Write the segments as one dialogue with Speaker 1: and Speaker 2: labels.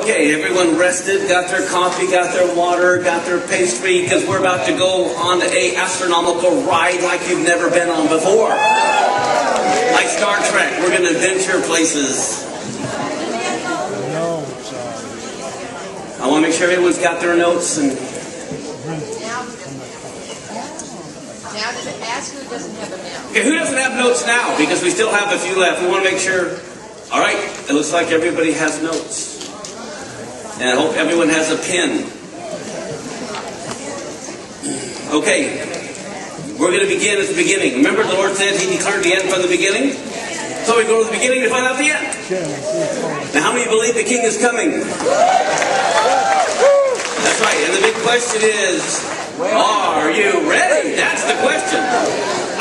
Speaker 1: Okay, everyone rested, got their coffee, got their water, got their pastry, because we're about to go on an astronomical ride like you've never been on before. Like Star Trek, we're going to venture places. I want to make sure everyone's got their notes. And
Speaker 2: now does it ask who doesn't have a note?
Speaker 1: Okay, who doesn't have notes now? Because we still have a few left. We want to make sure. All right, it looks like everybody has notes. And I hope everyone has a pen. Okay, we're going to begin at the beginning. Remember the Lord said He declared the end from the beginning? So we go to the beginning to find out the end. Now how many believe the King is coming? That's right, and the big question is, are you ready? That's the question.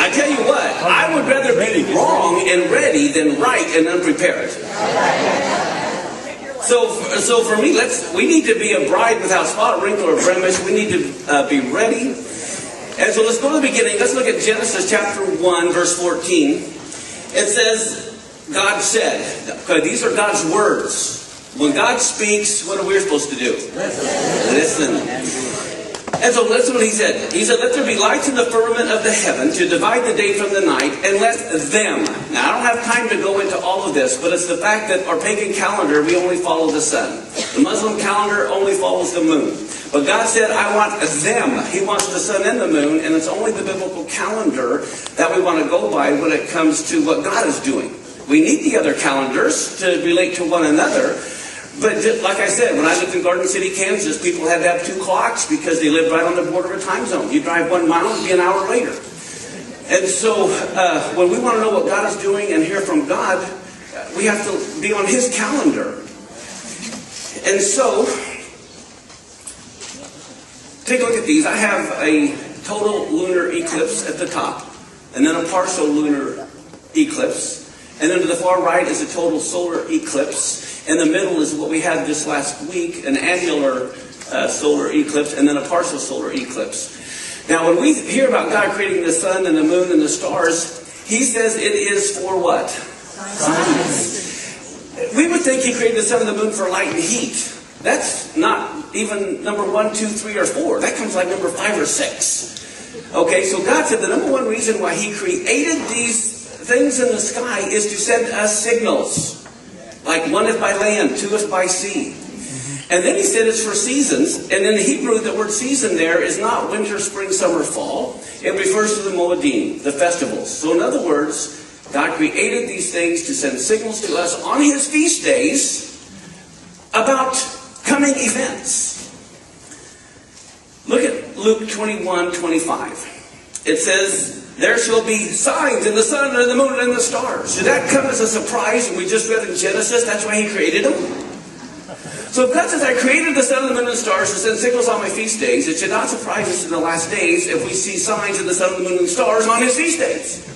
Speaker 1: I tell you what, I would rather be wrong and ready than right and unprepared. So for me, we need to be a bride without spot, wrinkle, or blemish. We need to be ready. And so let's go to the beginning. Let's look at Genesis chapter 1, verse 14. It says, God said, okay, these are God's words. When God speaks, what are we supposed to do? Listen. And so listen what He said. He said, let there be lights in the firmament of the heaven to divide the day from the night, and let them. Now, I don't have time to go into all of this, but it's the fact that our pagan calendar, we only follow the sun. The Muslim calendar only follows the moon. But God said, I want them. He wants the sun and the moon, and it's only the biblical calendar that we want to go by when it comes to what God is doing. We need the other calendars to relate to one another. But just, like I said, when I lived in Garden City, Kansas, people had to have 2 clocks because they lived right on the border of a time zone. You drive 1 mile, it'd be an hour later. And so when we want to know what God is doing and hear from God, we have to be on His calendar. And so, take a look at these. I have a total lunar eclipse at the top, and then a partial lunar eclipse. And then to the far right is a total solar eclipse. In the middle is what we had this last week, an annular solar eclipse, and then a partial solar eclipse. Now, when we hear about God creating the sun and the moon and the stars, He says it is for what? Science. We would think He created the sun and the moon for light and heat. That's not even number 1, 2, 3, or 4. That comes like number 5 or 6. Okay, so God said the number one reason why He created these things in the sky is to send us signals. Like 1 is by land, 2 is by sea. And then He said it's for seasons. And in the Hebrew, the word season there is not winter, spring, summer, fall. It refers to the Moedim, the festivals. So in other words, God created these things to send signals to us on His feast days about coming events. Look at Luke 21:25. It says, there shall be signs in the sun and the moon and the stars. Did that come as a surprise when we just read in Genesis? That's why He created them. So if God says, I created the sun and the moon and the stars to send signals on my feast days, it should not surprise us in the last days if we see signs in the sun and the moon and the stars on His feast days.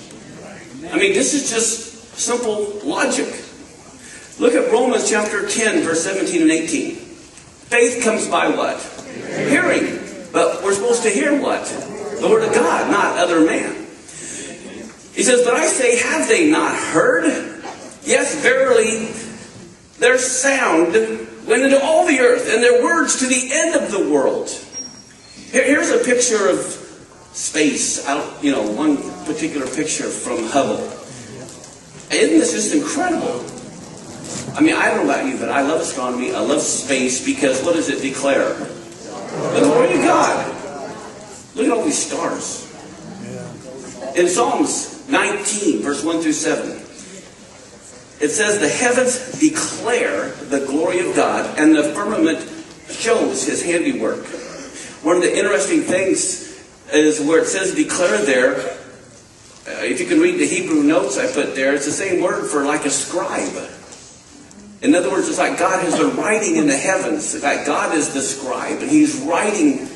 Speaker 1: I mean, this is just simple logic. Look at Romans chapter 10, verse 17 and 18. Faith comes by what? Hearing. But we're supposed to hear what? The Word of God, not other man. He says, but I say, have they not heard? Yes, verily, their sound went into all the earth, and their words to the end of the world. Here's a picture of space. One particular picture from Hubble. Isn't this just incredible? I mean, I don't know about you, but I love astronomy. I love space because what does it declare? The glory of God. Look at all these stars. In Psalms 19, verse 1 through 7, it says, the heavens declare the glory of God, and the firmament shows His handiwork. One of the interesting things is where it says declare there, if you can read the Hebrew notes I put there, it's the same word for like a scribe. In other words, it's like God has been writing in the heavens. In fact, God is the scribe, and He's writing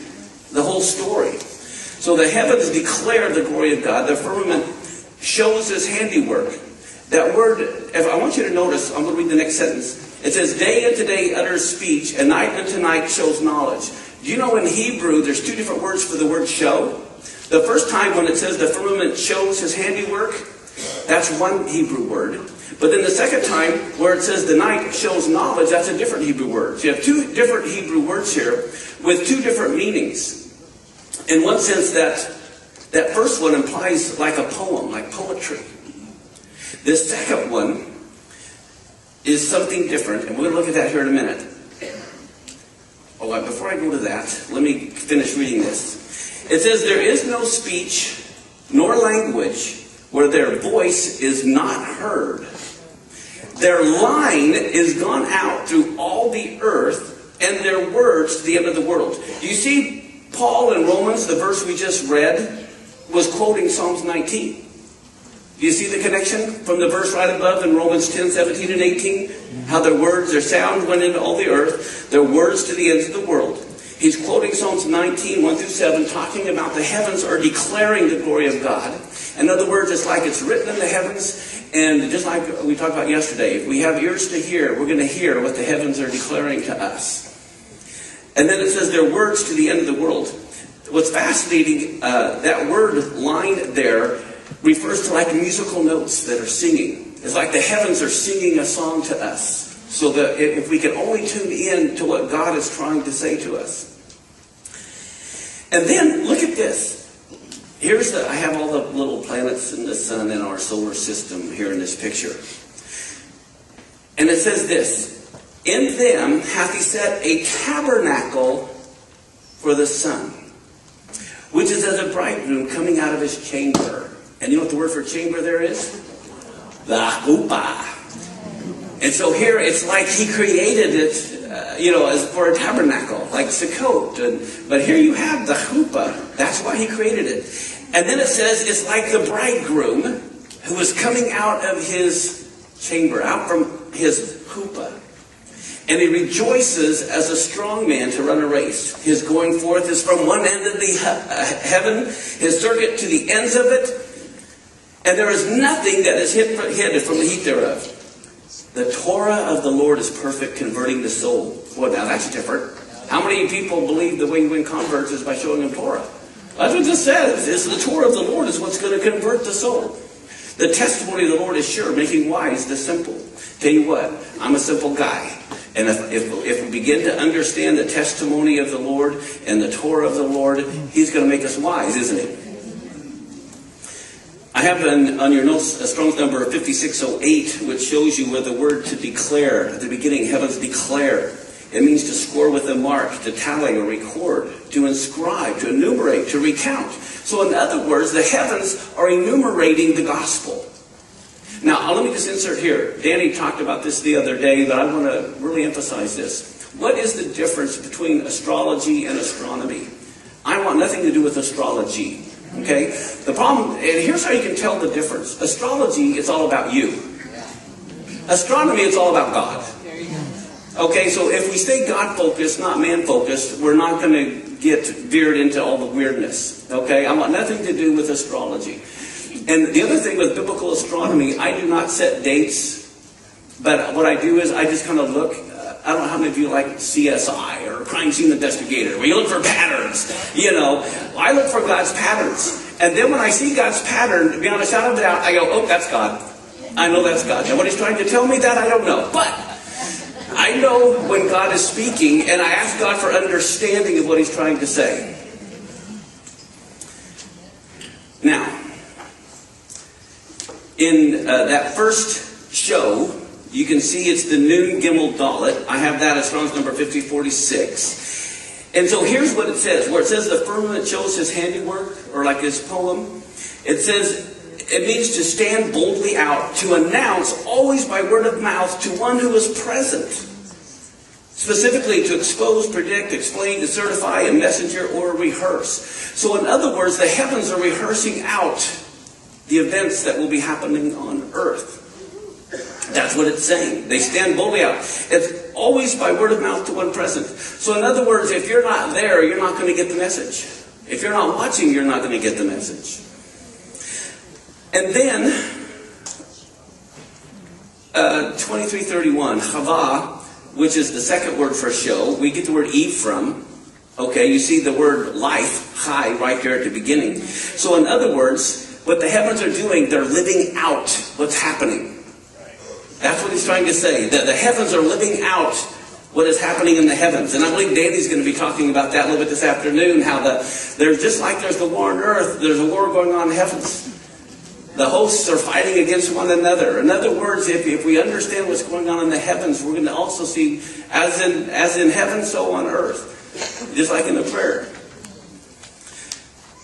Speaker 1: the whole story. So the heavens declare the glory of God. The firmament shows His handiwork. That word, if I want you to notice, I'm going to read the next sentence. It says, day unto day utters speech, and night unto night shows knowledge. Do you know in Hebrew, there's 2 different words for the word show? The first time when it says the firmament shows His handiwork, that's one Hebrew word. But then the second time, where it says the night shows knowledge, that's a different Hebrew word. So you have two different Hebrew words here with two different meanings. In one sense, that first one implies like a poem, like poetry. This second one is something different, and we're going to look at that here in a minute. Oh, before I go to that, let me finish reading this. It says, there is no speech nor language where their voice is not heard. Their line is gone out through all the earth, and their words to the end of the world. Do you see Paul in Romans, the verse we just read, was quoting Psalms 19. Do you see the connection from the verse right above in Romans 10, 17, and 18? How their words, their sound went into all the earth, their words to the ends of the world. He's quoting Psalms 19, 1 through 7, talking about the heavens are declaring the glory of God. In other words, it's like it's written in the heavens, and just like we talked about yesterday, if we have ears to hear, we're going to hear what the heavens are declaring to us. And then it says their words to the end of the world. What's fascinating, that word line there refers to like musical notes that are singing. It's like the heavens are singing a song to us. So that if we can only tune in to what God is trying to say to us. And then, look at this. I have all the little planets and the sun in our solar system here in this picture. And it says this, in them hath he set a tabernacle for the sun, which is as a bridegroom coming out of his chamber. And you know what the word for chamber there is? The chuppah. And so here it's like he created it, as for a tabernacle, like Sukkot. But here you have the chuppah. That's why he created it. And then it says it's like the bridegroom who is coming out of his chamber, out from his chuppah. And he rejoices as a strong man to run a race. His going forth is from one end of the heaven, his circuit to the ends of it. And there is nothing that is hid from the heat thereof. The Torah of the Lord is perfect, converting the soul. Well, now that's different. How many people believe the way you win converts is by showing them Torah? That's what this says. It's the Torah of the Lord is what's going to convert the soul. The testimony of the Lord is sure, making wise the simple. Tell you what, I'm a simple guy. And if we begin to understand the testimony of the Lord and the Torah of the Lord, He's going to make us wise, isn't He? I have on your notes a Strong's number 5608, which shows you where the word to declare, at the beginning, heavens declare. It means to score with a mark, to tally or record, to inscribe, to enumerate, to recount. So in other words, the heavens are enumerating the gospel. Now, let me just insert here. Danny talked about this the other day, but I want to really emphasize this. What is the difference between astrology and astronomy? I want nothing to do with astrology. Okay? The problem, and here's how you can tell the difference. Astrology, it's all about you. Astronomy, it's all about God. Okay, so if we stay God-focused, not man-focused, we're not going to get veered into all the weirdness. Okay? I want nothing to do with astrology. And the other thing with biblical astronomy, I do not set dates, but what I do is I just kind of look. I don't know how many of you like CSI or Crime Scene Investigator, where you look for patterns. I look for God's patterns. And then when I see God's pattern, beyond a shadow of a doubt, I go, oh, that's God. I know that's God. And what He's trying to tell me, that I don't know. But I know when God is speaking, and I ask God for understanding of what He's trying to say. Now, in that first show, you can see it's the Nun Gimel Dalet. I have that as Strong's number 5046. And so here's what it says. Where it says the firmament shows His handiwork, or like His poem, it says it means to stand boldly out, to announce always by word of mouth to one who is present. Specifically to expose, predict, explain, to certify, a messenger, or rehearse. So in other words, the heavens are rehearsing out the events that will be happening on earth. That's what it's saying. They stand boldly out. It's always by word of mouth to one present. So in other words, if you're not there, you're not going to get the message. If you're not watching, you're not going to get the message. And then, 2331, Chava, which is the second word for show, we get the word Eve from. Okay, you see the word life, Chai, right there at the beginning. So in other words, what the heavens are doing, they're living out what's happening. That's what he's trying to say. That the heavens are living out what is happening in the heavens. And I believe Danny's going to be talking about that a little bit this afternoon, how there's just like there's the war on earth, there's a war going on in heavens. The hosts are fighting against one another. In other words, if we understand what's going on in the heavens, we're going to also see, as in heaven, so on earth. Just like in the prayer.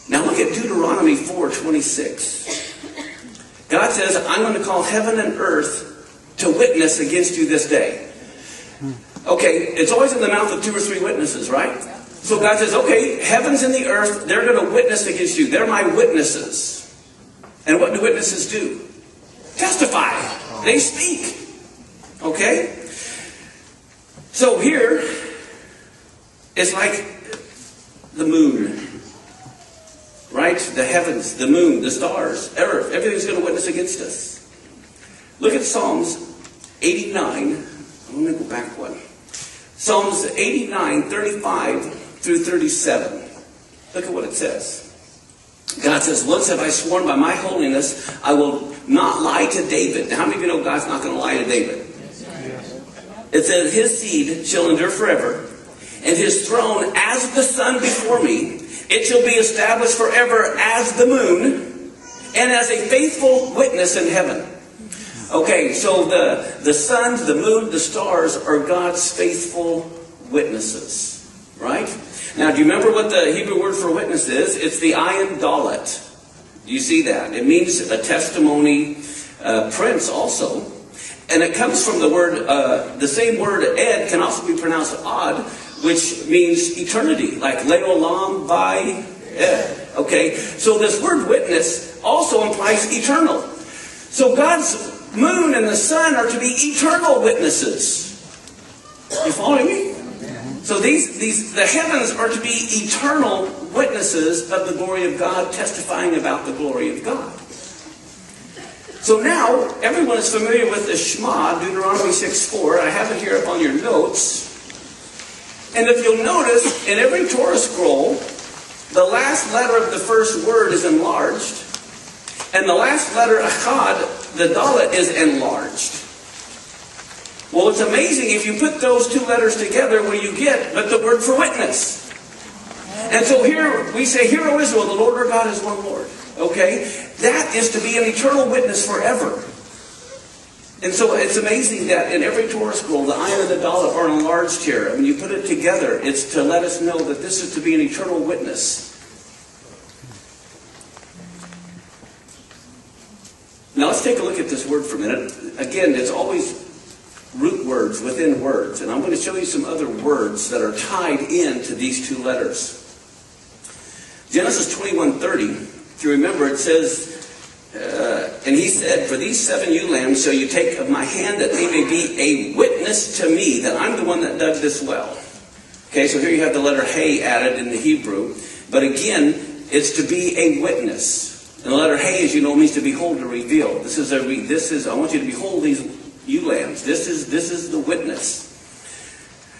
Speaker 1: Now look at Deuteronomy 4:26. God says, I'm going to call heaven and earth to witness against you this day. Okay, it's always in the mouth of 2 or 3 witnesses, right? So God says, okay, heavens and the earth, they're going to witness against you. They're my witnesses. And what do witnesses do? Testify. They speak. Okay? So here, it's like the moon. Right? The heavens, the moon, the stars, earth. Everything's going to witness against us. Look at Psalms 89. I'm going to go back one. Psalms 89, 35 through 37. Look at what it says. God says, once have I sworn by my holiness, I will not lie to David. Now, how many of you know God's not going to lie to David? It says, his seed shall endure forever, and his throne as the sun before me. It shall be established forever as the moon, and as a faithful witness in heaven. Okay, so the sun, the moon, the stars are God's faithful witnesses. Right? Now, do you remember what the Hebrew word for witness is? It's the ayin dalet. Do you see that? It means a testimony, prince also. And it comes from the word, the same word ed can also be pronounced ad, which means eternity, like leolam by ed. Okay, so this word witness also implies eternal. So God's moon and the sun are to be eternal witnesses. You following me? So the heavens are to be eternal witnesses of the glory of God, testifying about the glory of God. So now, everyone is familiar with the Shema, Deuteronomy 6:4. I have it here up on your notes. And if you'll notice, in every Torah scroll, the last letter of the first word is enlarged. And the last letter, achad, the dalet, is enlarged. Well, it's amazing if you put those 2 letters together what you get but the word for witness. And so here we say, Hear, O Israel, the Lord our God is one Lord. Okay? That is to be an eternal witness forever. And so it's amazing that in every Torah scroll, the ayin and the dalet are enlarged here. When you put it together, it's to let us know that this is to be an eternal witness. Now let's take a look at this word for a minute. Again, it's always root words within words. And I'm going to show you some other words that are tied into these 2 letters. Genesis 21:30, if you remember, it says, and he said, for these 7 ewe lambs shall you take of my hand, that they may be a witness to me, that I'm the one that dug this well. Okay, so here you have the letter hey added in the Hebrew. But again, it's to be a witness. And the letter hey, as you know, means to behold or reveal. This is I want you to behold these ewe lambs. This is the witness.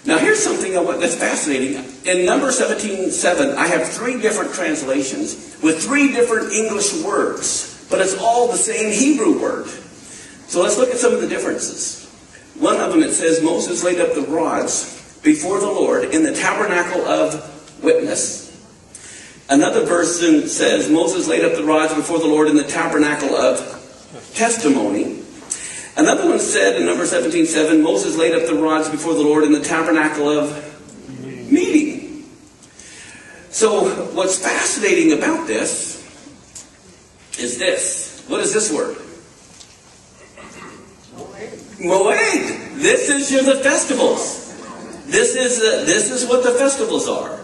Speaker 1: Now here's something that's fascinating. In number 17:7, I have 3 different translations with 3 different English words, but it's all the same Hebrew word. So let's look at some of the differences. One of them, it says, Moses laid up the rods before the Lord in the tabernacle of witness. Another version says, Moses laid up the rods before the Lord in the tabernacle of testimony. Another one said in number 17:7, Moses laid up the rods before the Lord in the tabernacle of meeting. So what's fascinating about this is this. What is this word? Moed. This is the festivals. This is what the festivals are.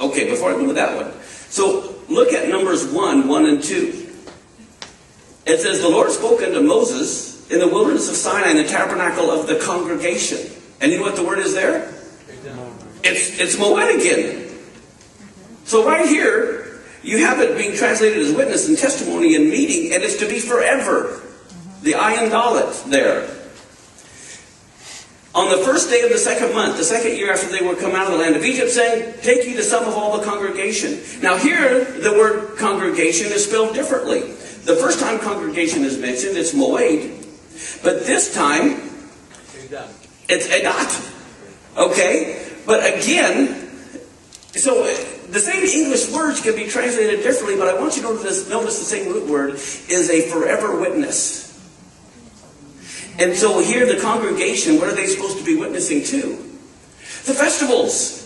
Speaker 1: Okay, before I go to that one. So look at Numbers 1 and 2. It says, the Lord spoke unto Moses in the wilderness of Sinai in the tabernacle of the congregation. And you know what the word is there? It's Moed again. So right here, you have it being translated as witness and testimony and meeting, and it's to be forever. The ayin dalet there. On the first day of the 2nd month, the 2nd year after they were come out of the land of Egypt, saying, take ye the sum of all the congregation. Now here, the word congregation is spelled differently. The first time congregation is mentioned, it's moed. But this time, it's Edat. Okay? But again, so the same English words can be translated differently, but I want you to notice the same root word is a forever witness. And so here the congregation, what are they supposed to be witnessing to? The festivals.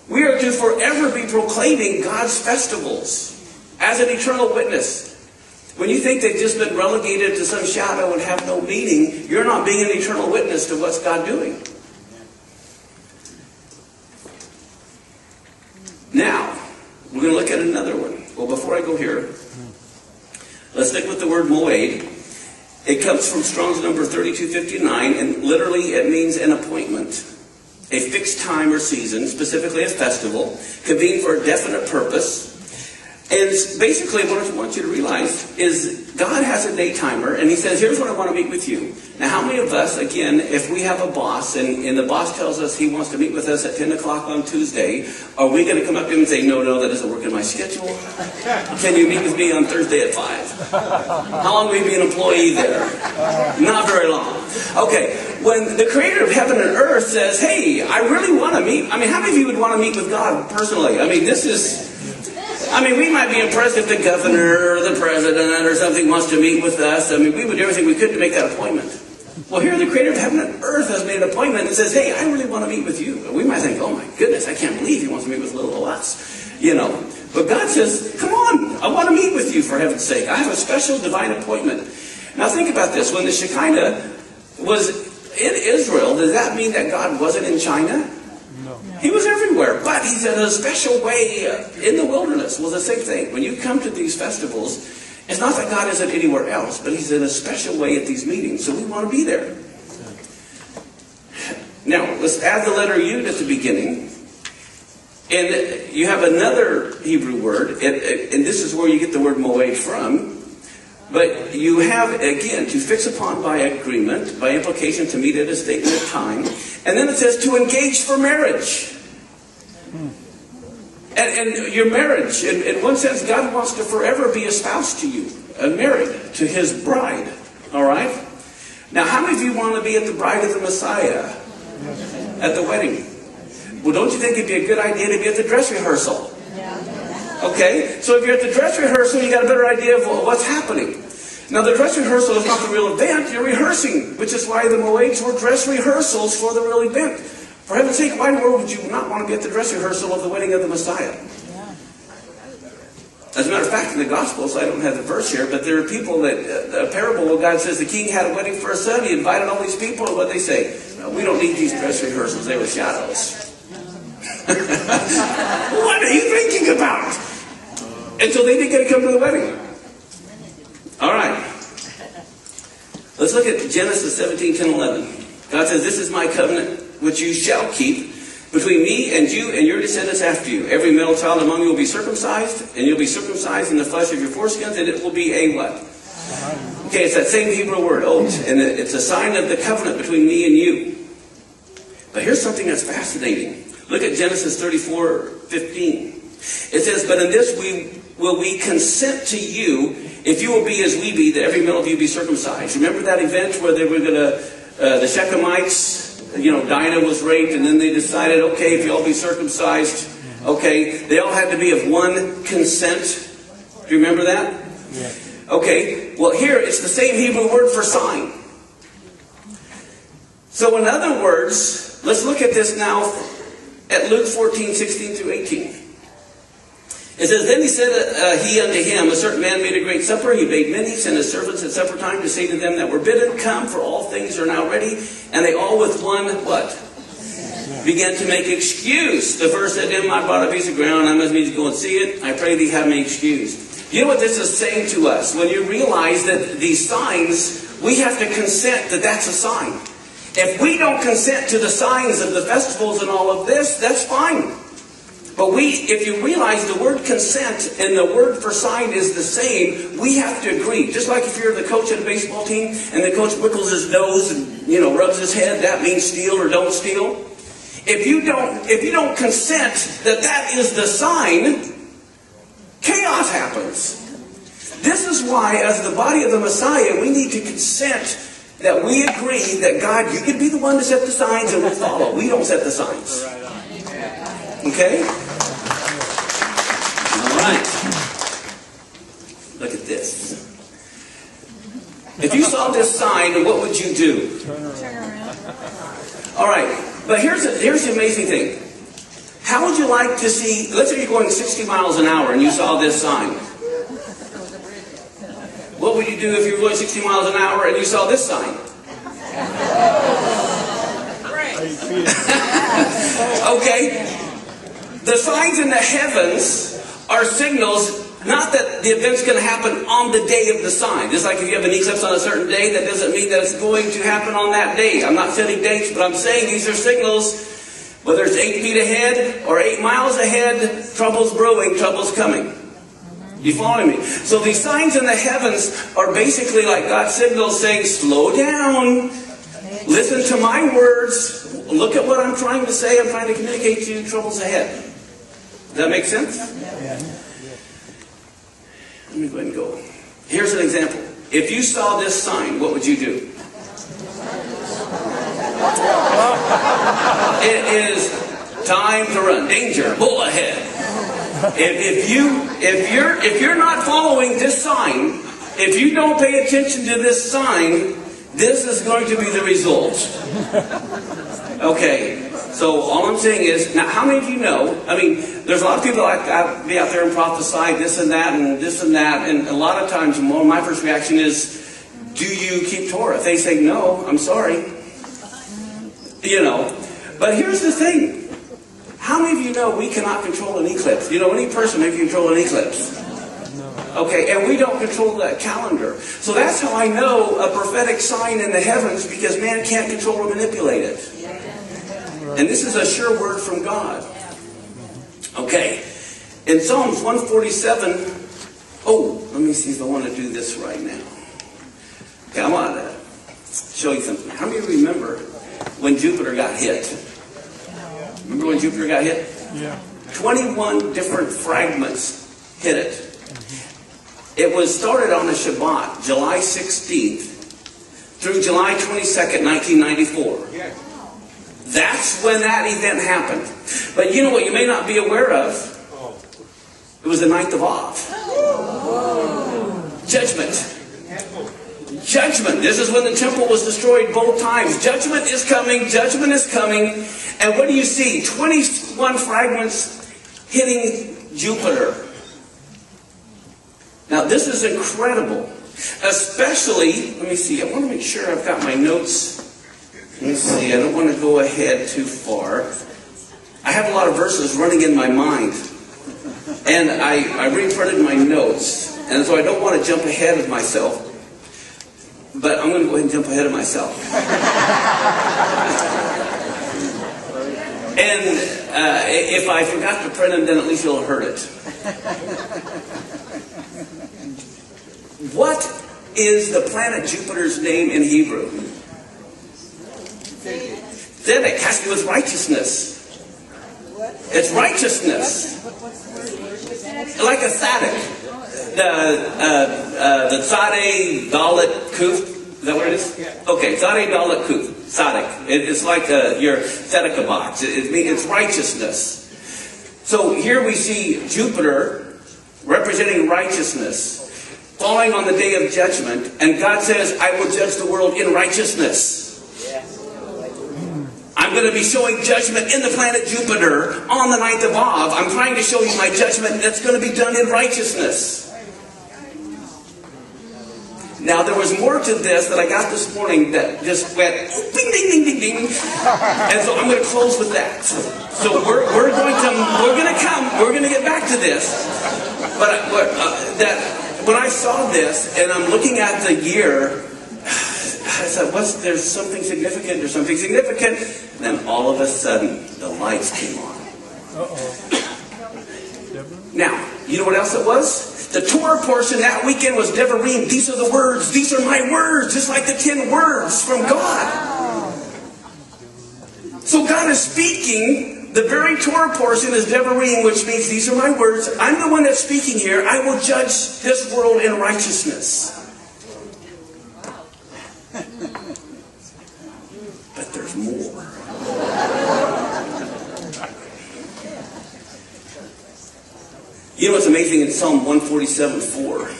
Speaker 1: We are to forever be proclaiming God's festivals as an eternal witness. When you think they've just been relegated to some shadow and have no meaning, you're not being an eternal witness to what's God doing. Now, we're going to look at another one. Well, before I go here, let's stick with the word moed. It comes from Strong's number 3259, and literally it means an appointment. A fixed time or season, specifically a festival, convened for a definite purpose. And basically what I want you to realize is God has a day timer, and he says, here's when I want to meet with you. Now, how many of us, again, if we have a boss, and the boss tells us he wants to meet with us at 10 o'clock on Tuesday, are we going to come up to him and say, no, that doesn't work in my schedule? Can you meet with me on Thursday at 5? How long will you be an employee there? Not very long. Okay, when the creator of heaven and earth says, hey, I really want to meet, how many of you would want to meet with God personally? We might be impressed if the governor or the president or something wants to meet with us. We would do everything we could to make that appointment. Well, here the creator of heaven and earth has made an appointment and says, hey, I really want to meet with you. We might think, oh my goodness, I can't believe he wants to meet with little old us. But God says, come on, I want to meet with you for heaven's sake. I have a special divine appointment. Now think about this. When the Shekinah was in Israel, does that mean that God wasn't in China? He was everywhere, but he's in a special way in the wilderness. Well, the same thing. When you come to these festivals, it's not that God isn't anywhere else, but he's in a special way at these meetings, so we want to be there. Now, let's add the letter Yud at the beginning. And you have another Hebrew word, and this is where you get the word moed from. But you have, again, to fix upon by agreement, by implication to meet at a statement of time. And then it says to engage for marriage. And your marriage, in one sense, God wants to forever be espoused to you, married to his bride. All right? Now, how many of you want to be at the bride of the Messiah at the wedding? Well, don't you think it'd be a good idea to be at the dress rehearsal? Okay, so if you're at the dress rehearsal, you got a better idea of what's happening. Now, the dress rehearsal is not the real event. You're rehearsing, which is why the Moeds were dress rehearsals for the real event. For heaven's sake, why in the world would you not want to be at the dress rehearsal of the wedding of the Messiah? As a matter of fact, in the Gospels, I don't have the verse here, but there are people that, a parable where God says the king had a wedding for his son, he invited all these people, and what they say? No, we don't need these dress rehearsals, they were shadows. What are you thinking about? And so they didn't get to come to the wedding. All right. Let's look at Genesis 17, 10, 11. God says, this is my covenant which you shall keep between me and you and your descendants after you. Every male child among you will be circumcised, and you'll be circumcised in the flesh of your foreskins, and it will be a what? Okay, it's that same Hebrew word, oath, and it's a sign of the covenant between me and you. But here's something that's fascinating. Look at Genesis 34, 15. It says, but in this will we consent to you, if you will be as we be, that every male of you be circumcised. Remember that event where they were going to, the Shechemites, Dinah was raped, and then they decided, okay, if you all be circumcised, okay, they all had to be of one consent. Do you remember that? Yeah. Okay, well here it's the same Hebrew word for sign. So in other words, let's look at this now at Luke 14, 16 through 18. It says, then he said he unto him, a certain man made a great supper. He bade many, sent his servants at supper time to say to them that were bidden, come, for all things are now ready. And they all with one, what? Began to make excuse. The first said to him, I bought a piece of ground, I must need to go and see it. I pray thee have me excused. You know what this is saying to us? When you realize that these signs, we have to consent that that's a sign. If we don't consent to the signs of the festivals and all of this, that's fine. But if you realize the word consent and the word for sign is the same, we have to agree. Just like if you're the coach at a baseball team and the coach wiggles his nose and rubs his head, that means steal or don't steal. If you don't consent that is the sign, chaos happens. This is why, as the body of the Messiah, we need to consent that we agree that God, you can be the one to set the signs and we'll follow. We don't set the signs. Okay? All right. Look at this. If you saw this sign, what would you do?
Speaker 2: Turn around.
Speaker 1: All right. But here's the amazing thing. How would you like to see, let's say you're going 60 miles an hour and you saw this sign. What would you do if you were going 60 miles an hour and you saw this sign? Okay. The signs in the heavens are signals, not that the event's going to happen on the day of the sign. Just like if you have an eclipse on a certain day, that doesn't mean that it's going to happen on that day. I'm not setting dates, but I'm saying these are signals. Whether it's 8 feet ahead or 8 miles ahead, trouble's brewing, trouble's coming. You following me? So these signs in the heavens are basically like God's signals saying, slow down, listen to my words, look at what I'm trying to say, I'm trying to communicate to you, trouble's ahead. Does that make sense? Let me go ahead and go. Here's an example. If you saw this sign, what would you do? It is time to run. Danger. Bull ahead. If you're not following this sign, if you don't pay attention to this sign, this is going to be the result. Okay. So all I'm saying is, now how many of you know, I mean, there's a lot of people that be out there and prophesy this and that and this and that, and a lot of times my first reaction is, do you keep Torah? If they say no, I'm sorry. You know, but here's the thing. How many of you know we cannot control an eclipse? You know, any person may control an eclipse. Okay, and we don't control that calendar. So that's how I know a prophetic sign in the heavens, because man can't control or manipulate it. And this is a sure word from God. Okay, in Psalms 147, let me see if I want to do this right now. Okay, I want to show you something. How many of you remember when Jupiter got hit? Remember when Jupiter got hit?
Speaker 3: Yeah.
Speaker 1: 21 different fragments hit it. It was started on a Shabbat, July 16th, through July 22nd, 1994. That's when that event happened. But you know what you may not be aware of? It was the 9th of Av. Judgment. Judgment. This is when the temple was destroyed both times. Judgment is coming. Judgment is coming. And what do you see? 21 fragments hitting Jupiter. Now this is incredible. Especially, let me see, I want to make sure I've got my notes. Let me see, I don't want to go ahead too far. I have a lot of verses running in my mind. And I reprinted my notes. And so I don't want to jump ahead of myself. But I'm going to go ahead and jump ahead of myself. And if I forgot to print them, then at least you'll have heard it. What is the planet Jupiter's name in Hebrew? Tzedek has to do with righteousness. It's righteousness. Like a tzaddik. The tzaddik dalet kuf. Is that what it is? Okay, tzaddik dalet kuf. Tzaddik. It's like your tzedekah box. It's righteousness. So here we see Jupiter representing righteousness, falling on the day of judgment, and God says, I will judge the world in righteousness. I'm going to be showing judgment in the planet Jupiter on the 9th of Av. I'm trying to show you my judgment that's going to be done in righteousness. Now, there was more to this that I got this morning that just went ding, ding, ding, ding, ding. And so I'm going to close with that. So we're going to get back to this. But when I saw this and I'm looking at the year, I said, there's something significant, there's something significant. And then all of a sudden, the lights came on. Now, you know what else it was? The Torah portion that weekend was Devarim. These are the words. These are my words. Just like the 10 words from God. So God is speaking The very Torah portion is Devarim, which means these are my words. I'm the one that's speaking here. I will judge this world in righteousness. But there's more. You know what's amazing in Psalm 147:4?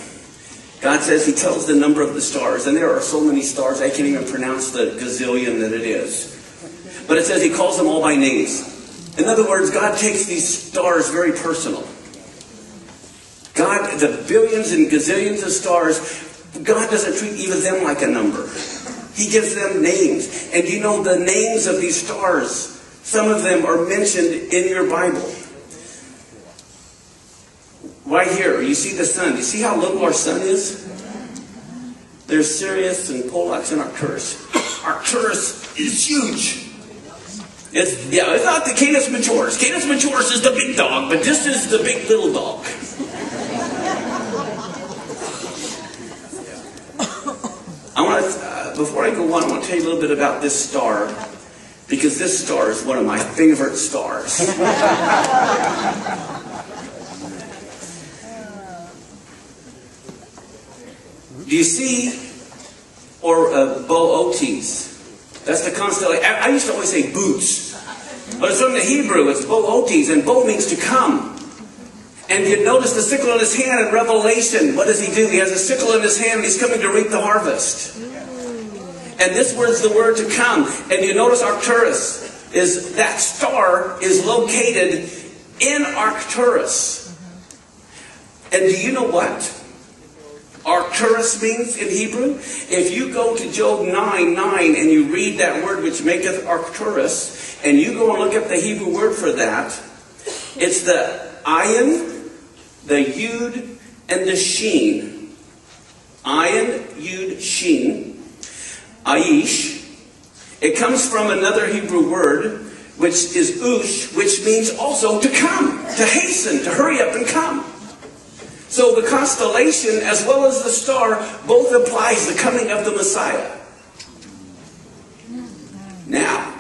Speaker 1: God says he tells the number of the stars, and there are so many stars I can't even pronounce the gazillion that it is. But it says he calls them all by names. In other words, God takes these stars very personal. God, the billions and gazillions of stars, God doesn't treat even them like a number. He gives them names. And you know the names of these stars, some of them are mentioned in your Bible. Right here, you see the sun. You see how little our sun is? There's Sirius and Pollux and Arcturus. Arcturus is huge. It's not the Canis Majoris. Canis Majoris is the big dog, but this is the big little dog. Before I go on, I want to tell you a little bit about this star, because this star is one of my favorite stars. Do you see, Boötes? That's the constellation. I used to always say boots, but it's from the Hebrew. It's Boötes, and Bo means to come. And you notice the sickle in his hand in Revelation. What does he do? He has a sickle in his hand, and he's coming to reap the harvest. And this word's the word to come. And you notice Arcturus is that star is located in Arcturus. And do you know what Arcturus means in Hebrew? If you go to Job 9:9 and you read that word which maketh Arcturus, and you go and look up the Hebrew word for that, it's the ayin, the yud, and the sheen. Ayin, yud, sheen. Aish. It comes from another Hebrew word, which is ush, which means also to come, to hasten, to hurry up and come. So the constellation, as well as the star, both implies the coming of the Messiah. Now,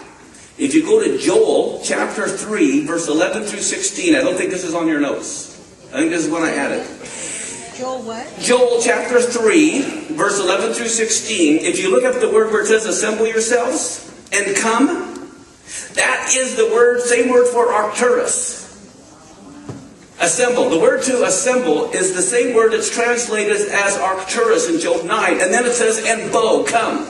Speaker 1: if you go to Joel chapter 3, verse 11 through 16, I don't think this is on your notes. I think this is when I added.
Speaker 2: Joel what?
Speaker 1: Joel chapter 3, verse 11 through 16. If you look up the word where it says, assemble yourselves and come, that is the word, same word for Arcturus. Assemble. The word to assemble is the same word that's translated as Arcturus in Job 9. And then it says, and Bo, come.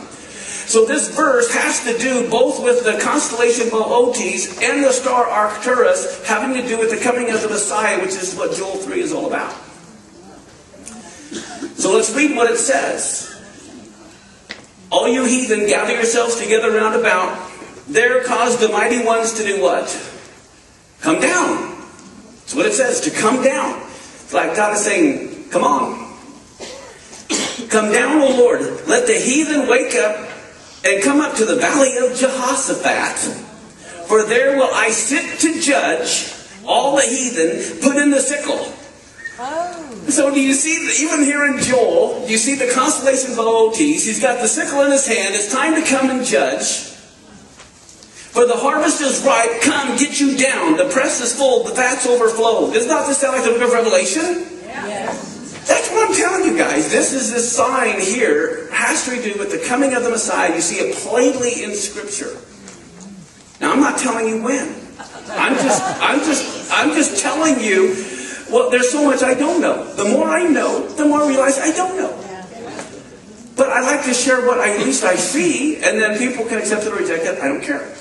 Speaker 1: So this verse has to do both with the constellation Boötes and the star Arcturus, having to do with the coming of the Messiah, which is what Joel 3 is all about. So let's read what it says. All you heathen, gather yourselves together round about. There cause the mighty ones to do what? Come down. That's what it says, to come down. It's like God is saying, come on. Come down, O Lord. Let the heathen wake up and come up to the valley of Jehoshaphat. For there will I sit to judge all the heathen, put in the sickle. So do you see, even here in Joel, you see the constellation Boötes. He's got the sickle in his hand. It's time to come and judge. For the harvest is ripe. Come, get you down. The press is full. The vats overflow. Does not this sound like the book of Revelation?
Speaker 2: Yes.
Speaker 1: That's what I'm telling you guys. This sign here has to do with the coming of the Messiah. You see it plainly in Scripture. Now I'm not telling you when. I'm just telling you. Well, there's so much I don't know. The more I know, the more I realize I don't know. But I like to share what at least I see, and then people can accept it or reject it. I don't care.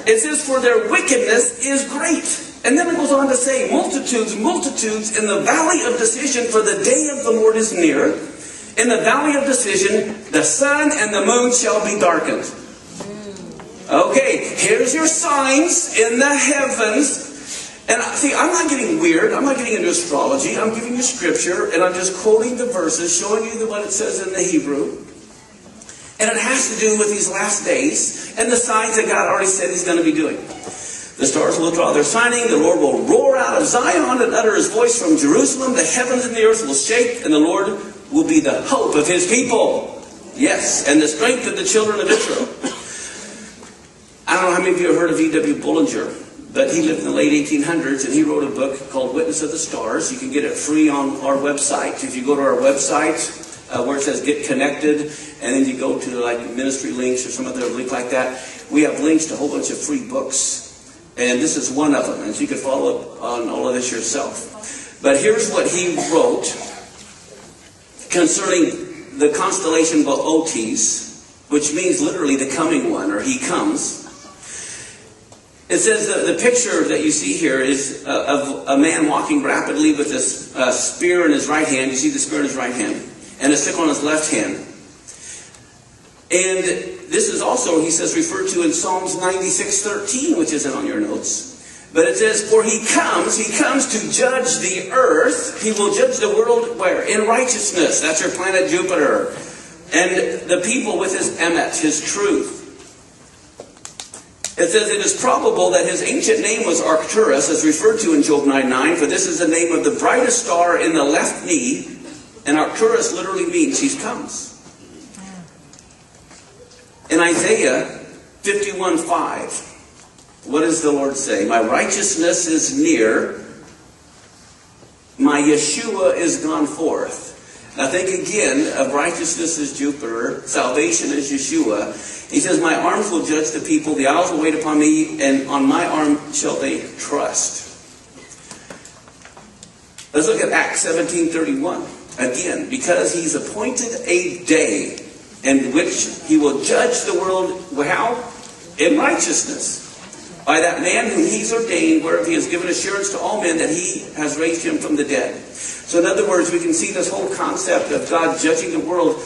Speaker 1: It says, for their wickedness is great. And then it goes on to say, multitudes in the valley of decision, for the day of the Lord is near. In the valley of decision, the sun and the moon shall be darkened. Okay, here's your signs in the heavens. And see, I'm not getting weird. I'm not getting into astrology. I'm giving you Scripture, and I'm just quoting the verses, showing you what it says in the Hebrew. And it has to do with these last days and the signs that God already said He's going to be doing. The stars will draw their signing. The Lord will roar out of Zion and utter His voice from Jerusalem. The heavens and the earth will shake, and the Lord will be the hope of His people. Yes, and the strength of the children of Israel. I don't know how many of you have heard of E.W. Bullinger? But he lived in the late 1800s, and he wrote a book called Witness of the Stars. You can get it free on our website. If you go to our website, where it says Get Connected, and then you go to like ministry links or some other link like that, we have links to a whole bunch of free books. And this is one of them, and so you can follow up on all of this yourself. But here's what he wrote concerning the constellation Boötes, which means literally the coming one, or he comes. It says the picture that you see here is of a man walking rapidly with a spear in his right hand. You see the spear in his right hand, and a sickle in his left hand. And this is also, he says, referred to in Psalms 96:13, which isn't on your notes. But it says, for he comes to judge the earth. He will judge the world where? In righteousness. That's your planet Jupiter. And the people with his emet, his truth. It says it is probable that his ancient name was Arcturus, as referred to in Job 9:9, for this is the name of the brightest star in the left knee, and Arcturus literally means he comes. In Isaiah 51:5, what does the Lord say? My righteousness is near, my Yeshua is gone forth. Now think again of righteousness is Jupiter, salvation is Yeshua. He says, my arms will judge the people, the isles will wait upon me, and on my arm shall they trust. Let's look at Acts 17:31. Again, because he's appointed a day in which he will judge the world, how? In righteousness. By that man whom he's ordained, whereof he has given assurance to all men that he has raised him from the dead. So in other words, we can see this whole concept of God judging the world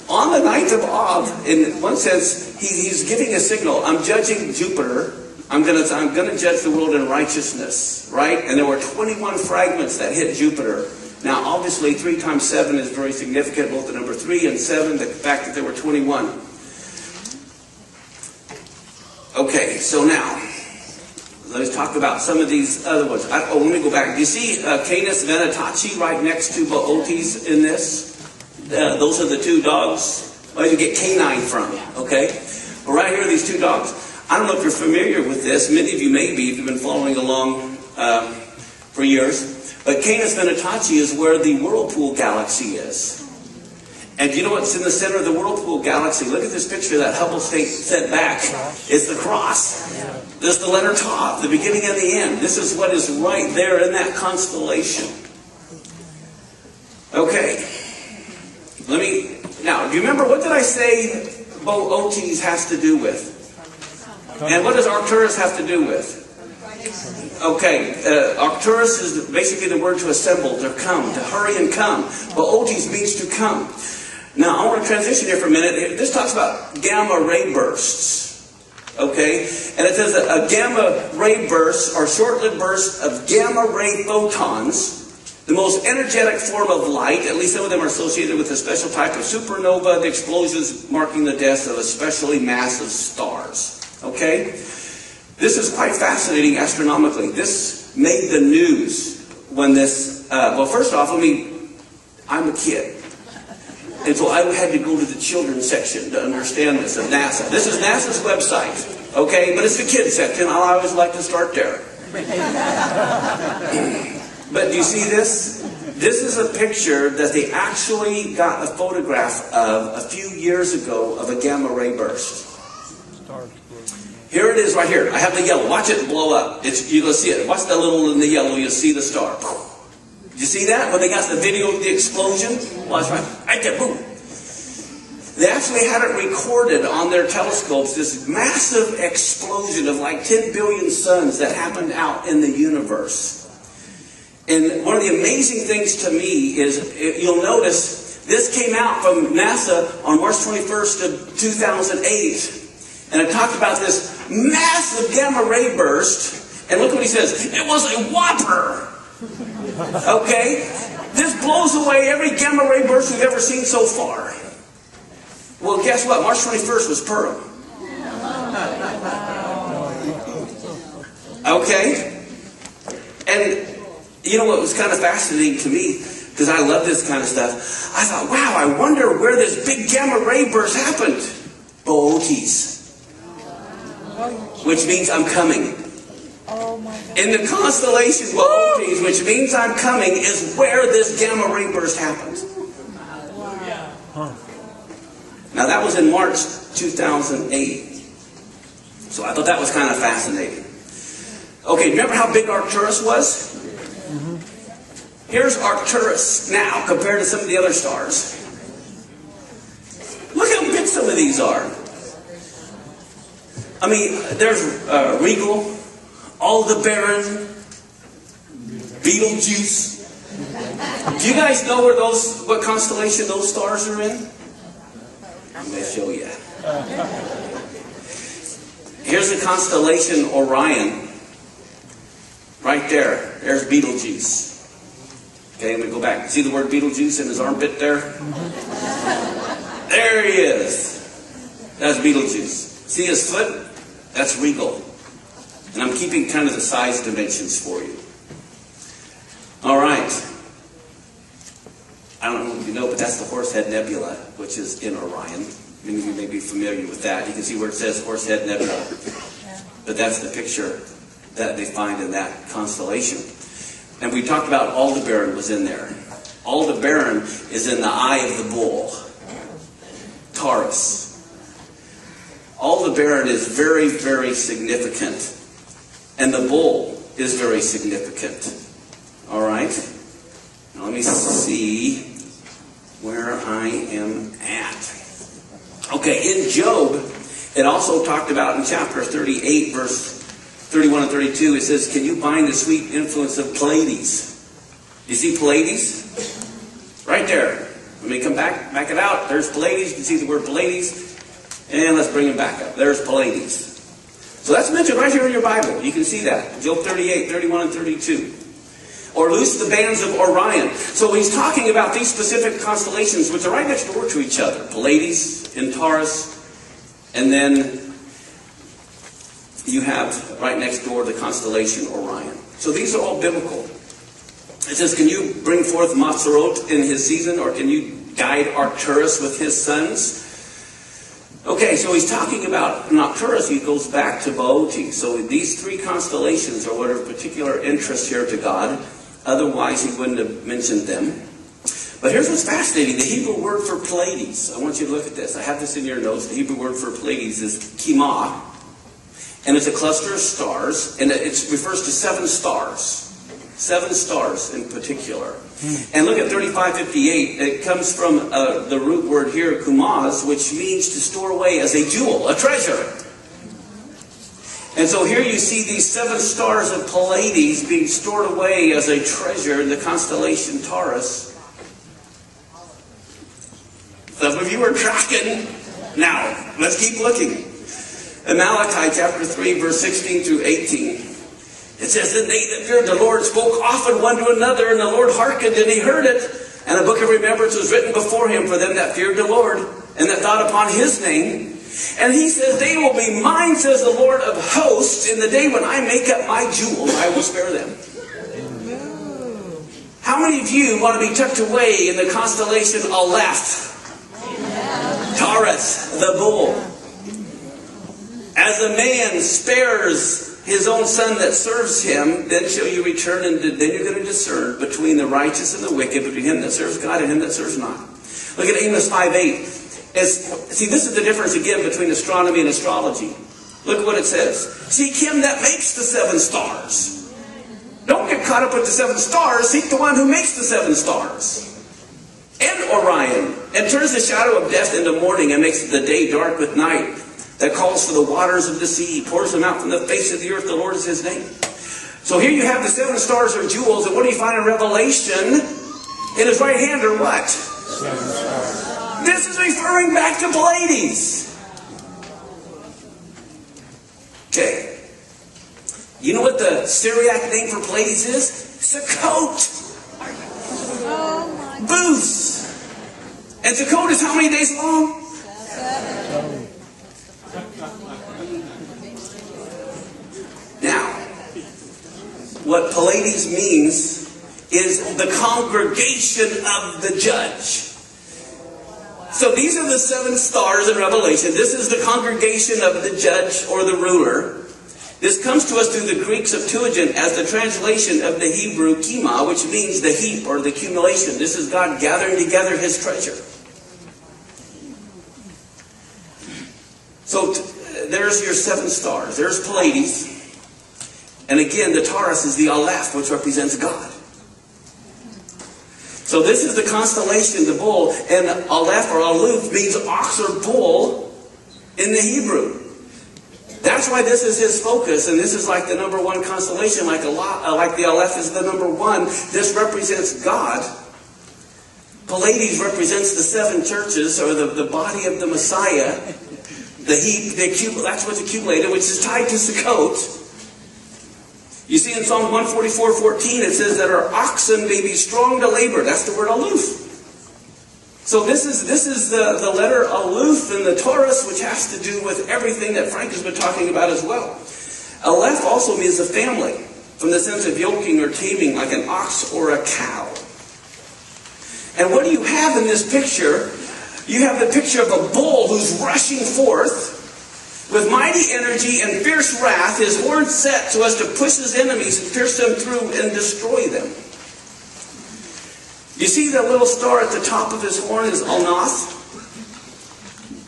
Speaker 1: on the 9th of Av. In one sense, he's giving a signal. I'm judging Jupiter. I'm going to judge the world in righteousness, right? And there were 21 fragments that hit Jupiter. Now, obviously, 3 times 7 is very significant, both the number 3 and 7, the fact that there were 21. Okay, so now, let's talk about some of these other ones. Let me go back. Do you see Canis Venataci right next to Boötes in this? Those are the 2 dogs. Where did you get canine from? Okay? Well, right here are these 2 dogs. I don't know if you're familiar with this. Many of you may be if you've been following along for years. But Canis Venataci is where the Whirlpool Galaxy is. And do you know what's in the center of the Whirlpool Galaxy? Look at this picture that Hubble sent back. It's the cross. This is the letter Tav, the beginning and the end. This is what is right there in that constellation. Okay. Now, do you remember, what did I say Boötes has to do with? And what does Arcturus have to do with? Okay, Arcturus is basically the word to assemble, to come, to hurry and come. Boötes means to come. Now, I want to transition here for a minute. This talks about gamma ray bursts. Okay? And it says that a gamma ray burst are short-lived bursts of gamma ray photons, the most energetic form of light. At least some of them are associated with a special type of supernova, the explosions marking the deaths of especially massive stars. Okay? This is quite fascinating astronomically. This made the news when this... well, first off, I'm a kid. And so I had to go to the children's section to understand this of NASA. This is NASA's website, okay? But it's the kids section. I always like to start there. But do you see this? This is a picture that they actually got a photograph of a few years ago of a gamma ray burst. Here it is right here. I have the yellow. Watch it blow up. You're going to see it. Watch the little in the yellow. You'll see the star. Did you see that? When they got the video of the explosion? Watch right there. Boom. They actually had it recorded on their telescopes, this massive explosion of like 10 billion suns that happened out in the universe. And one of the amazing things to me is, you'll notice, this came out from NASA on March 21st of 2008. And it talked about this massive gamma ray burst. And look what he says. It was a whopper. Okay? This blows away every gamma ray burst we've ever seen so far. Well, guess what? March 21st was Purim. Okay? And you know what was kind of fascinating to me, because I love this kind of stuff. I thought, wow, I wonder where this big gamma ray burst happened. Boötes. which means I'm coming.
Speaker 2: Oh my God.
Speaker 1: In the constellation Boötes, which means I'm coming, is where this gamma ray burst happened. Now that was in March 2008. So I thought that was kind of fascinating. Okay, remember how big Arcturus was? Here's Arcturus now compared to some of the other stars. Look how big some of these are. I mean, there's Regal, Aldebaran, Betelgeuse. Do you guys know what constellation those stars are in? I'm going to show you. Here's the constellation Orion. Right there. There's Betelgeuse. Okay, I'm going to go back. See the word Betelgeuse in his armpit there? There he is. That's Betelgeuse. See his foot? That's Regal. And I'm keeping kind of the size dimensions for you. All right. I don't know if you know, but that's the Horsehead Nebula, which is in Orion. Many of you may be familiar with that. You can see where it says Horsehead Nebula. But that's the picture that they find in that constellation. And we talked about Aldebaran was in there. Aldebaran is in the eye of the bull. Taurus. Aldebaran is very, very significant. And the bull is very significant. All right? Now let me see where I am at. Okay, in Job, it also talked about in chapter 38, verse 31 and 32, it says, can you bind the sweet influence of Pleiades? You see Pleiades? Right there. Let me come back it out. There's Pleiades. You can see the word Pleiades. And let's bring it back up. There's Pleiades. So that's mentioned right here in your Bible. You can see that. Job 38, 31 and 32. Or loose the bands of Orion. So he's talking about these specific constellations, which are right next door to each other. Pleiades in Taurus. And then you have right next door the constellation Orion. So these are all biblical. It says, can you bring forth Mazzaroth in his season? Or can you guide Arcturus with his sons? Okay, so he's talking about Arcturus. He goes back to Boötes. So these three constellations are what are of particular interest here to God. Otherwise, he wouldn't have mentioned them. But here's what's fascinating. The Hebrew word for Pleiades. I want you to look at this. I have this in your notes. The Hebrew word for Pleiades is Kemah. And it's a cluster of stars. And it refers to 7 stars. 7 stars in particular. And look at 3558. It comes from the root word here, kumaz, which means to store away as a jewel, a treasure. And so here you see these 7 stars of Pleiades being stored away as a treasure in the constellation Taurus. Some of you are tracking. Now, let's keep looking. In Malachi chapter 3, verse 16 through 18. It says, and they that feared the Lord spoke often one to another, and the Lord hearkened, and he heard it. And a book of remembrance was written before him for them that feared the Lord, and that thought upon his name. And he says, they will be mine, says the Lord of hosts, in the day when I make up my jewels, I will spare them. How many of you want to be tucked away in the constellation Aleph? Taurus, the bull. As a man spares his own son that serves him, then shall you return, and then you're going to discern between the righteous and the wicked, between him that serves God and him that serves not. Look at Amos 5:8. See, this is the difference again between astronomy and astrology. Look at what it says. Seek him that makes the 7 stars. Don't get caught up with the 7 stars. Seek the one who makes the 7 stars. And Orion. And turns the shadow of death into morning, and makes the day dark with night. That calls for the waters of the sea, pours them out from the face of the earth. The Lord is his name. So here you have the 7 stars or jewels, and what do you find in Revelation? In his right hand are what? 7 stars. This is referring back to Pleiades. Okay. You know what the Syriac name for Pleiades is? Sukkot.
Speaker 2: Oh my.
Speaker 1: Booths. And Sukkot is how many days long?
Speaker 2: 7.
Speaker 1: Now, what Pleiades means is the congregation of the judge. So these are the 7 stars in Revelation. This is the congregation of the judge or the ruler. This comes to us through the Greek Septuagint as the translation of the Hebrew kima, which means the heap or the accumulation. This is God gathering together His treasure. So there's your 7 stars. There's Pleiades. And again, the Taurus is the Aleph, which represents God. So this is the constellation, the bull, and Aleph or Aleph means ox or bull in the Hebrew. That's why this is his focus, and this is like the number 1 constellation, like the Aleph is the number 1. This represents God. Pleiades represents the 7 churches, or the body of the Messiah. The heap, that's what's accumulated, which is tied to Sukkot. You see in Psalm 144:14, it says that our oxen may be strong to labor. That's the word aloof. So this is the letter aloof in the Taurus, which has to do with everything that Frank has been talking about as well. Aleph also means a family, from the sense of yoking or taming, like an ox or a cow. And what do you have in this picture? You have the picture of a bull who's rushing forth with mighty energy and fierce wrath, his horns set so as to push his enemies and pierce them through and destroy them. You see that little star at the top of his horn is Alnath?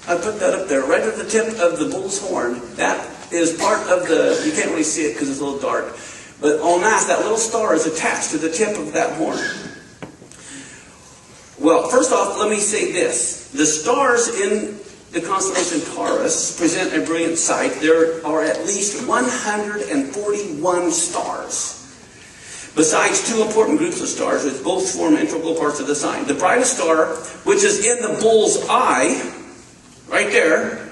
Speaker 1: I put that up there, right at the tip of the bull's horn. That is part of the, you can't really see it because it's a little dark, but Alnath, that little star, is attached to the tip of that horn. Well, first off, let me say this. The stars in the constellation Taurus present a brilliant sight. There are at least 141 stars, besides 2 important groups of stars, which both form integral parts of the sign. The brightest star, which is in the bull's eye, right there,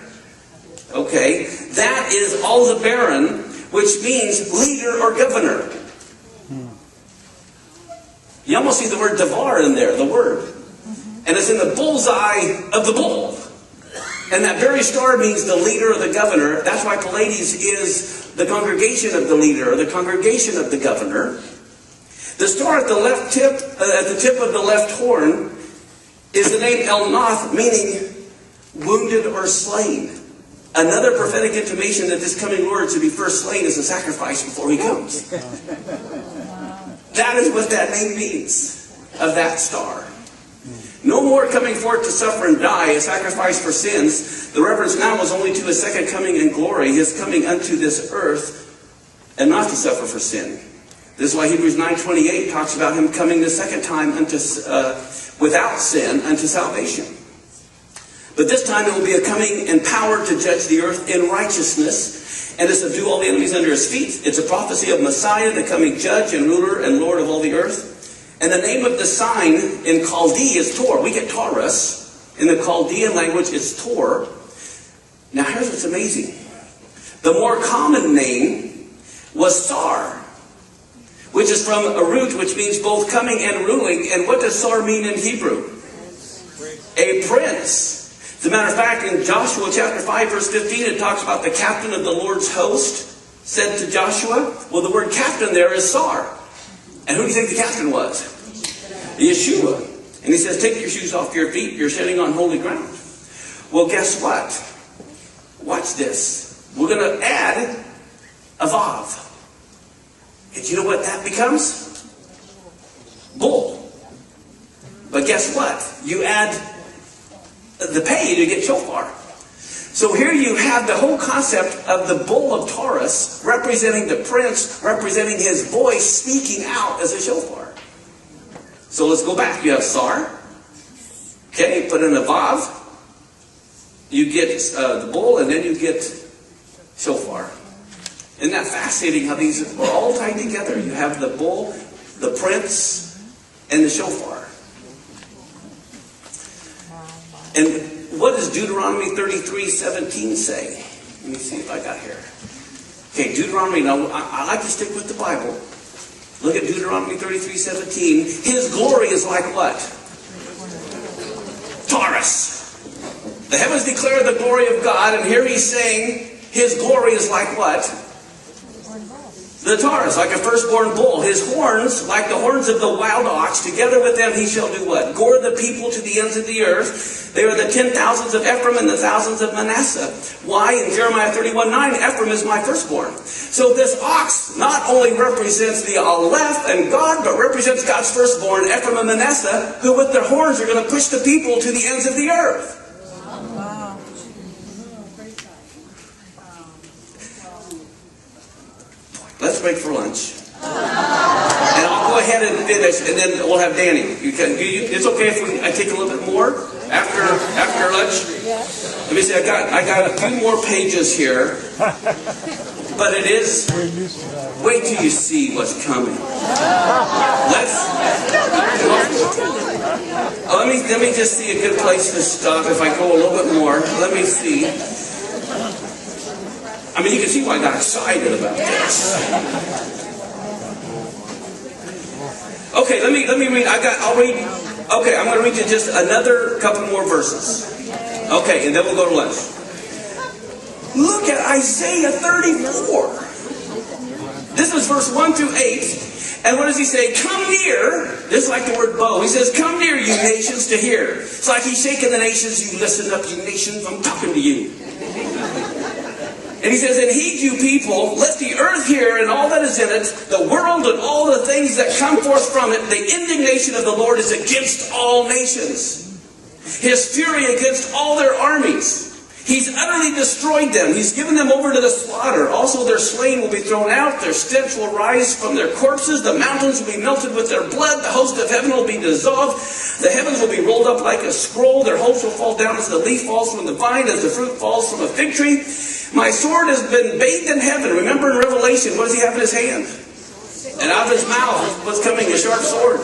Speaker 1: okay, that is Aldebaran, which means leader or governor. You almost see the word Devar in there, the word. And it's in the bull's eye of the bull. And that very star means the leader or the governor. That's why Pleiades is the congregation of the leader or the congregation of the governor. The star at the left tip, at the tip of the left horn, is the name Elnath, meaning wounded or slain. Another prophetic intimation that this coming Lord should be first slain as a sacrifice before He comes. That is what that name means, of that star. No more coming forth to suffer and die, a sacrifice for sins. The reference now is only to His second coming in glory, His coming unto this earth, and not to suffer for sin. This is why Hebrews 9:28 talks about Him coming the second time unto without sin unto salvation. But this time it will be a coming in power to judge the earth in righteousness and to subdue all the enemies under His feet. It's a prophecy of Messiah, the coming judge and ruler and Lord of all the earth. And the name of the sign in Chaldee is Tor. We get Taurus. In the Chaldean language, it's Tor. Now here's what's amazing. The more common name was Sar, which is from a root which means both coming and ruling. And what does Sar mean in Hebrew? A prince. As a matter of fact, in Joshua chapter 5, verse 15, it talks about the captain of the Lord's host said to Joshua. Well, the word captain there is Sar. And who do you think the captain was? Yeshua. And he says, take your shoes off your feet. You're sitting on holy ground. Well, guess what? Watch this. We're going to add a Vav. And you know what that becomes? Bull. But guess what? You add the pay to get shofar. So here you have the whole concept of the bull of Taurus representing the prince, representing his voice speaking out as a shofar. So let's go back. You have Sar. Okay, put in a Vav. You get the bull, and then you get shofar. Isn't that fascinating how these are all tied together? You have the bull, the prince, and the shofar. And what does Deuteronomy 33:17 say? Let me see if I got here. Okay, Deuteronomy. Now, I like to stick with the Bible. Look at Deuteronomy 33:17. His glory is like what? Taurus. The heavens declare the glory of God, and here He's saying His glory is like what? The Taurus, like a firstborn bull. His horns, like the horns of the wild ox. Together with them he shall do what? Gore the people to the ends of the earth. They are the 10,000s of Ephraim and the thousands of Manasseh. Why? In Jeremiah 31:9, Ephraim is my firstborn. So this ox not only represents the Aleph and God, but represents God's firstborn, Ephraim and Manasseh, who with their horns are going to push the people to the ends of the earth.
Speaker 3: Wow.
Speaker 1: Let's break for lunch. And I'll go ahead and finish, and then we'll have Danny. It's okay if I take a little bit more after lunch? Let me see, I got a few more pages here. But it is, wait till you see what's coming. Let me just see a good place to stop. If I go a little bit more, let me see. I mean, you can see why I got excited about this. Okay, let me read. I'll read. Okay, I'm going to read you just another couple more verses. Okay, and then we'll go to lunch. Look at Isaiah 34. This is verse 1 through 8. And what does he say? Come near. Just like the word bow. He says, come near, you nations, to hear. It's like he's shaking the nations. You listen up, you nations. I'm talking to you. And he says, and heed you people, let the earth hear and all that is in it, the world and all the things that come forth from it. The indignation of the Lord is against all nations. His fury against all their armies. He's utterly destroyed them. He's given them over to the slaughter. Also their slain will be thrown out. Their stench will rise from their corpses. The mountains will be melted with their blood. The host of heaven will be dissolved. The heavens will be rolled up like a scroll. Their hopes will fall down as the leaf falls from the vine, as the fruit falls from a fig tree. My sword has been bathed in heaven. Remember in Revelation, what does he have in his hand? And out of his mouth was coming a sharp sword.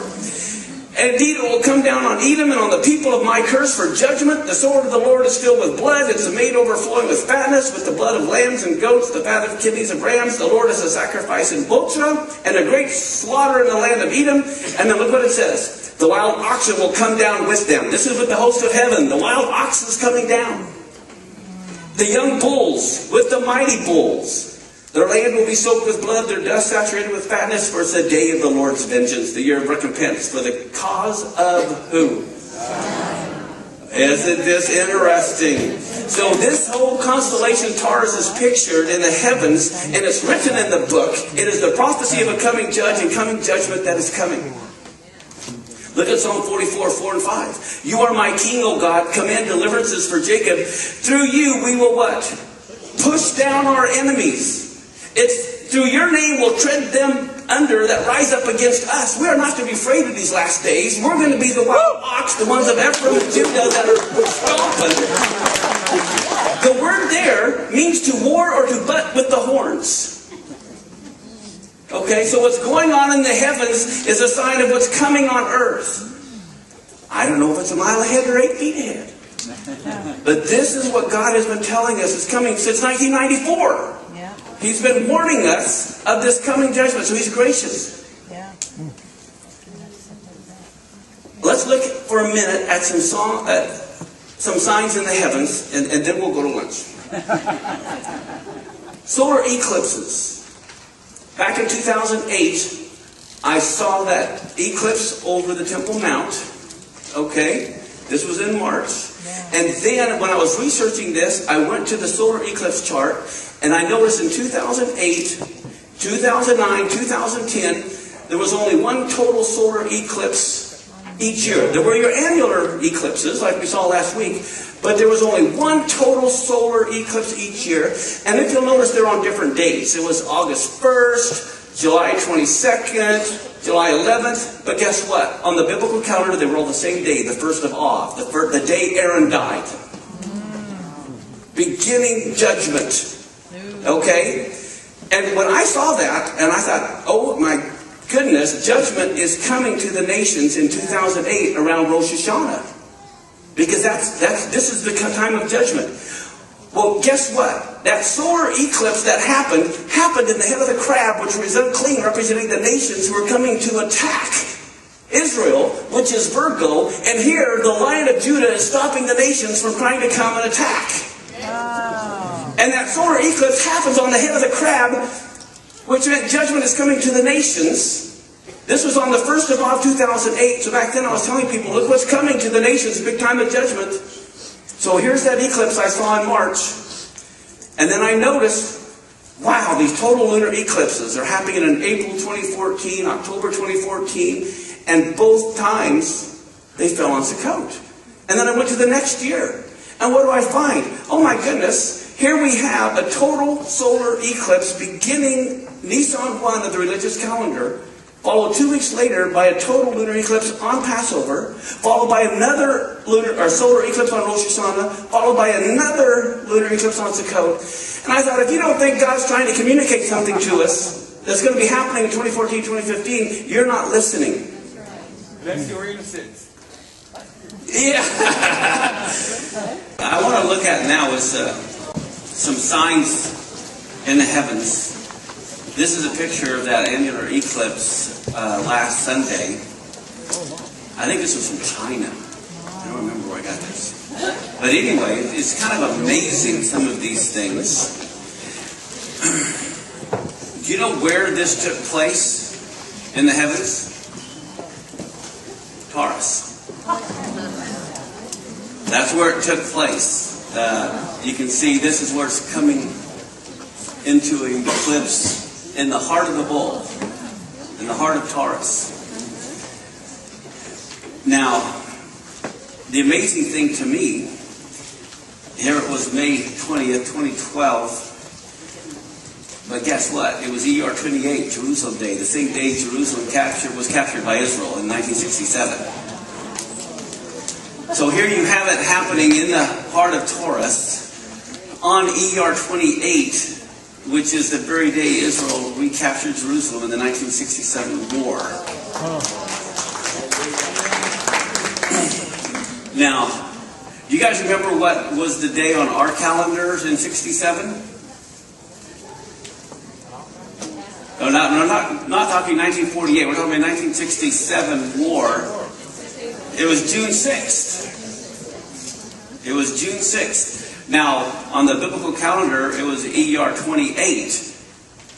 Speaker 1: And indeed it will come down on Edom and on the people of my curse for judgment. The sword of the Lord is filled with blood. It's made overflowing with fatness, with the blood of lambs and goats, the fat of kidneys of rams. The Lord is a sacrifice in Biltz, and a great slaughter in the land of Edom. And then look what it says. The wild oxen will come down with them. This is with the host of heaven. The wild ox is coming down. The young bulls with the mighty bulls. Their land will be soaked with blood, their dust saturated with fatness, for it's the day of the Lord's vengeance, the year of recompense, for the cause of who? Isn't this interesting? So this whole constellation Taurus is pictured in the heavens, and it's written in the book. It is the prophecy of a coming judge and coming judgment that is coming. Look at Psalm 44, 4 and 5. You are my king, O God. Command deliverances for Jacob. Through you we will what? Push down our enemies. It's through your name we'll tread them under that rise up against us. We are not to be afraid of these last days. We're going to be the wild ox, the ones of Ephraim and Judah that are stomping. The word there means to war or to butt with the horns. Okay, so what's going on in the heavens is a sign of what's coming on earth. I don't know if it's a mile ahead or 8 feet ahead. But this is what God has been telling us is coming since 1994.
Speaker 3: Yeah.
Speaker 1: He's been warning us of this coming judgment, so He's gracious.
Speaker 3: Yeah.
Speaker 1: Let's look for a minute at some signs in the heavens, and then we'll go to lunch. Solar eclipses. Back in 2008, I saw that eclipse over the Temple Mount. Okay, this was in March.
Speaker 3: Yeah.
Speaker 1: And then when I was researching this, I went to the solar eclipse chart, and I noticed in 2008, 2009, 2010, there was only one total solar eclipse each year. There were your annular eclipses, like we saw last week, but there was only one total solar eclipse each year. And if you'll notice, they're on different dates. It was August 1st, July 22nd, July 11th. But guess what? On the biblical calendar, they were all the same day, the 1st of Av, the day Aaron died. Beginning judgment. Okay? And when I saw that, and I thought, oh my goodness, judgment is coming to the nations in 2008 around Rosh Hashanah. Because this is the time of judgment. Well, guess what? That solar eclipse that happened in the head of the crab, which was unclean, representing the nations who were coming to attack Israel, which is Virgo. And here, the Lion of Judah is stopping the nations from trying to come and attack.
Speaker 3: Wow.
Speaker 1: And that solar eclipse happens on the head of the crab, which meant judgment is coming to the nations. This was on the 1st of August 2008. So back then I was telling people, look what's coming to the nations, big time of judgment. So here's that eclipse I saw in March. And then I noticed, wow, these total lunar eclipses are happening in April 2014, October 2014, and both times they fell on Sukkot. And then I went to the next year. And what do I find? Oh my goodness, here we have a total solar eclipse beginning Nisan 1 of the religious calendar, followed 2 weeks later by a total lunar eclipse on Passover, followed by another solar eclipse on Rosh Hashanah, followed by another lunar eclipse on Sukkot. And I thought, if you don't think God's trying to communicate something to us that's going to be happening in 2014, 2015, you're not listening.
Speaker 3: That's your innocence.
Speaker 1: Yeah. I want to look at now is some signs in the heavens. This is a picture of that annular eclipse last Sunday. I think this was from China. I don't remember where I got this. But anyway, it's kind of amazing, some of these things. Do you know where this took place in the heavens? Taurus. That's where it took place. You can see this is where it's coming into an eclipse in the heart of the bull, in the heart of Taurus. Now, the amazing thing to me, here it was May 20th, 2012, but guess what? It was ER 28, Jerusalem Day, the same day Jerusalem was captured by Israel in 1967. So here you have it happening in the heart of Taurus on ER 28, which is the very day Israel recaptured Jerusalem in the 1967 war. Now, do you guys remember what was the day on our calendars in 67? No, not talking 1948. We're talking about 1967 war. It was June 6th. It was June 6th. Now, on the biblical calendar, it was ER 28.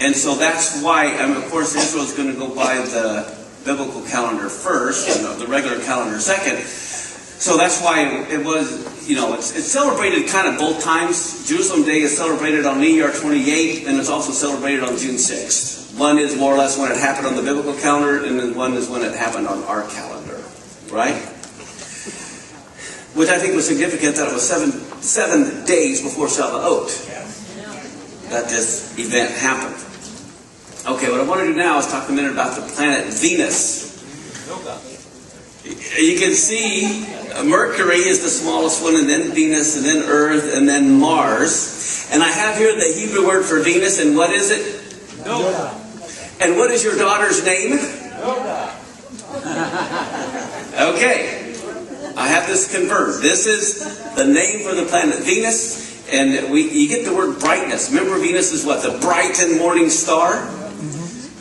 Speaker 1: And so that's why, of course, Israel's going to go by the biblical calendar first, and the regular calendar second. So that's why it was, it's celebrated kind of both times. Jerusalem Day is celebrated on ER 28, and it's also celebrated on June 6th. One is more or less when it happened on the biblical calendar, and then one is when it happened on our calendar. Right? Which I think was significant that it was seven days before Shavuot that this event happened. Okay, what I want to do now is talk a minute about the planet Venus. You can see Mercury is the smallest one, and then Venus, and then Earth, and then Mars. And I have here the Hebrew word for Venus, and what is it?
Speaker 3: Noga.
Speaker 1: And what is your daughter's name?
Speaker 3: Noga.
Speaker 1: Okay. I have this confirmed. This is the name for the planet Venus, and you get the word brightness. Remember, Venus is what? The bright and morning star?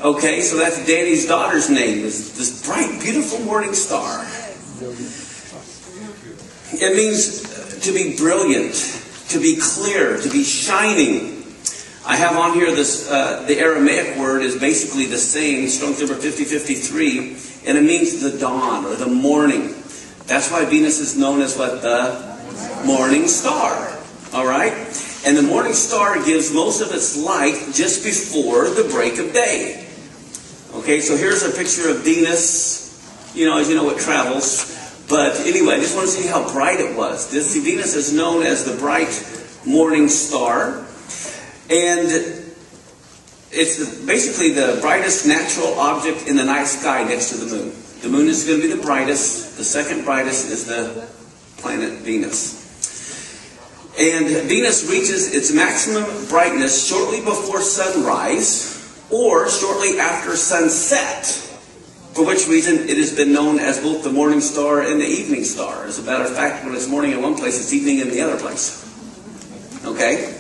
Speaker 1: Okay, so that's Danny's daughter's name, is this bright, beautiful morning star. It means to be brilliant, to be clear, to be shining. I have on here this, the Aramaic word is basically the same, Strong's number 5053, and it means the dawn or the morning. That's why Venus is known as what? The morning star. All right? And the morning star gives most of its light just before the break of day. Okay, so here's a picture of Venus. As you know, it travels. But anyway, I just want to see how bright it was. Venus is known as the bright morning star. And it's basically the brightest natural object in the night sky next to the moon. The moon is going to be the brightest. The second brightest is the planet Venus. And Venus reaches its maximum brightness shortly before sunrise or shortly after sunset, for which reason it has been known as both the morning star and the evening star. As a matter of fact, when it's morning in one place, it's evening in the other place. Okay?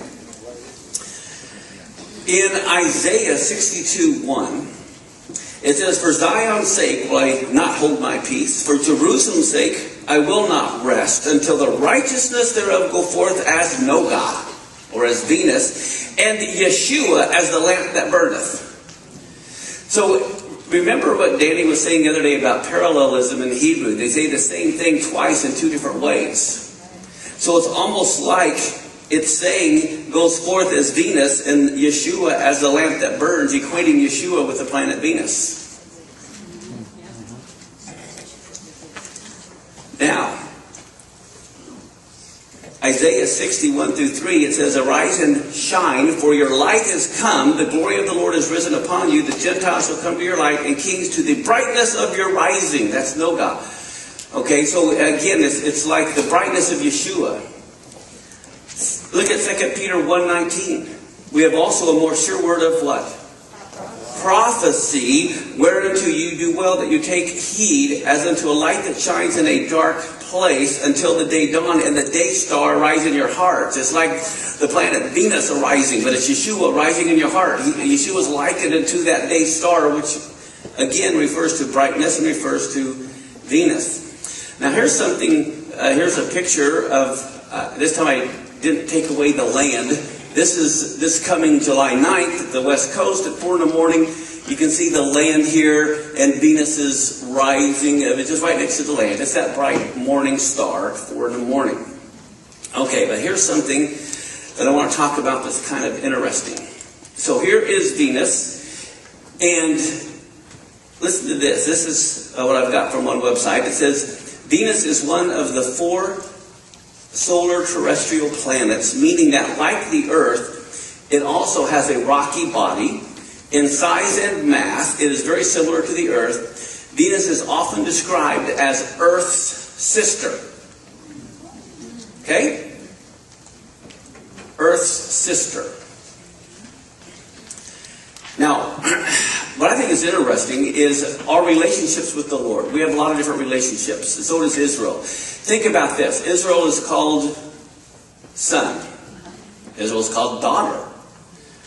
Speaker 1: In Isaiah 62:1, it says, "For Zion's sake will I not hold my peace. For Jerusalem's sake I will not rest until the righteousness thereof go forth as Noga," or as Venus, "and Yeshua as the lamp that burneth." So remember what Danny was saying the other day about parallelism in Hebrew. They say the same thing twice in two different ways. So it's almost like it's saying goes forth as Venus and Yeshua as the lamp that burns, equating Yeshua with the planet Venus. Now, Isaiah 61 through 3, it says, "Arise and shine, for your light is come. The glory of the Lord is risen upon you. The Gentiles shall come to your light, and kings to the brightness of your rising." That's Noga. Okay, so again, it's like the brightness of Yeshua. Look at 2 Peter 1:19. "We have also a more sure word of" what? "Prophecy, whereunto you do well that you take heed, as unto a light that shines in a dark place until the day dawn and the day star rise in your hearts." It's like the planet Venus arising, but it's Yeshua rising in your heart. Yeshua's likened into that day star, which again refers to brightness and refers to Venus. Now here's something, here's a picture of, this time I didn't take away the land. This is this coming July 9th, the West Coast at 4 in the morning. You can see the land here, and Venus is rising. It's just right next to the land. It's that bright morning star, 4 in the morning. Okay, but here's something that I want to talk about that's kind of interesting. So here is Venus, and listen to this. This is what I've got from one website. It says, Venus is one of the 4 solar terrestrial planets, meaning that like the Earth, it also has a rocky body. In size and mass, it is very similar to the Earth. Venus is often described as Earth's sister. Okay? Earth's sister. Now, what I think is interesting is our relationships with the Lord. We have a lot of different relationships, and so does Israel. Think about this. Israel is called son. Israel is called daughter.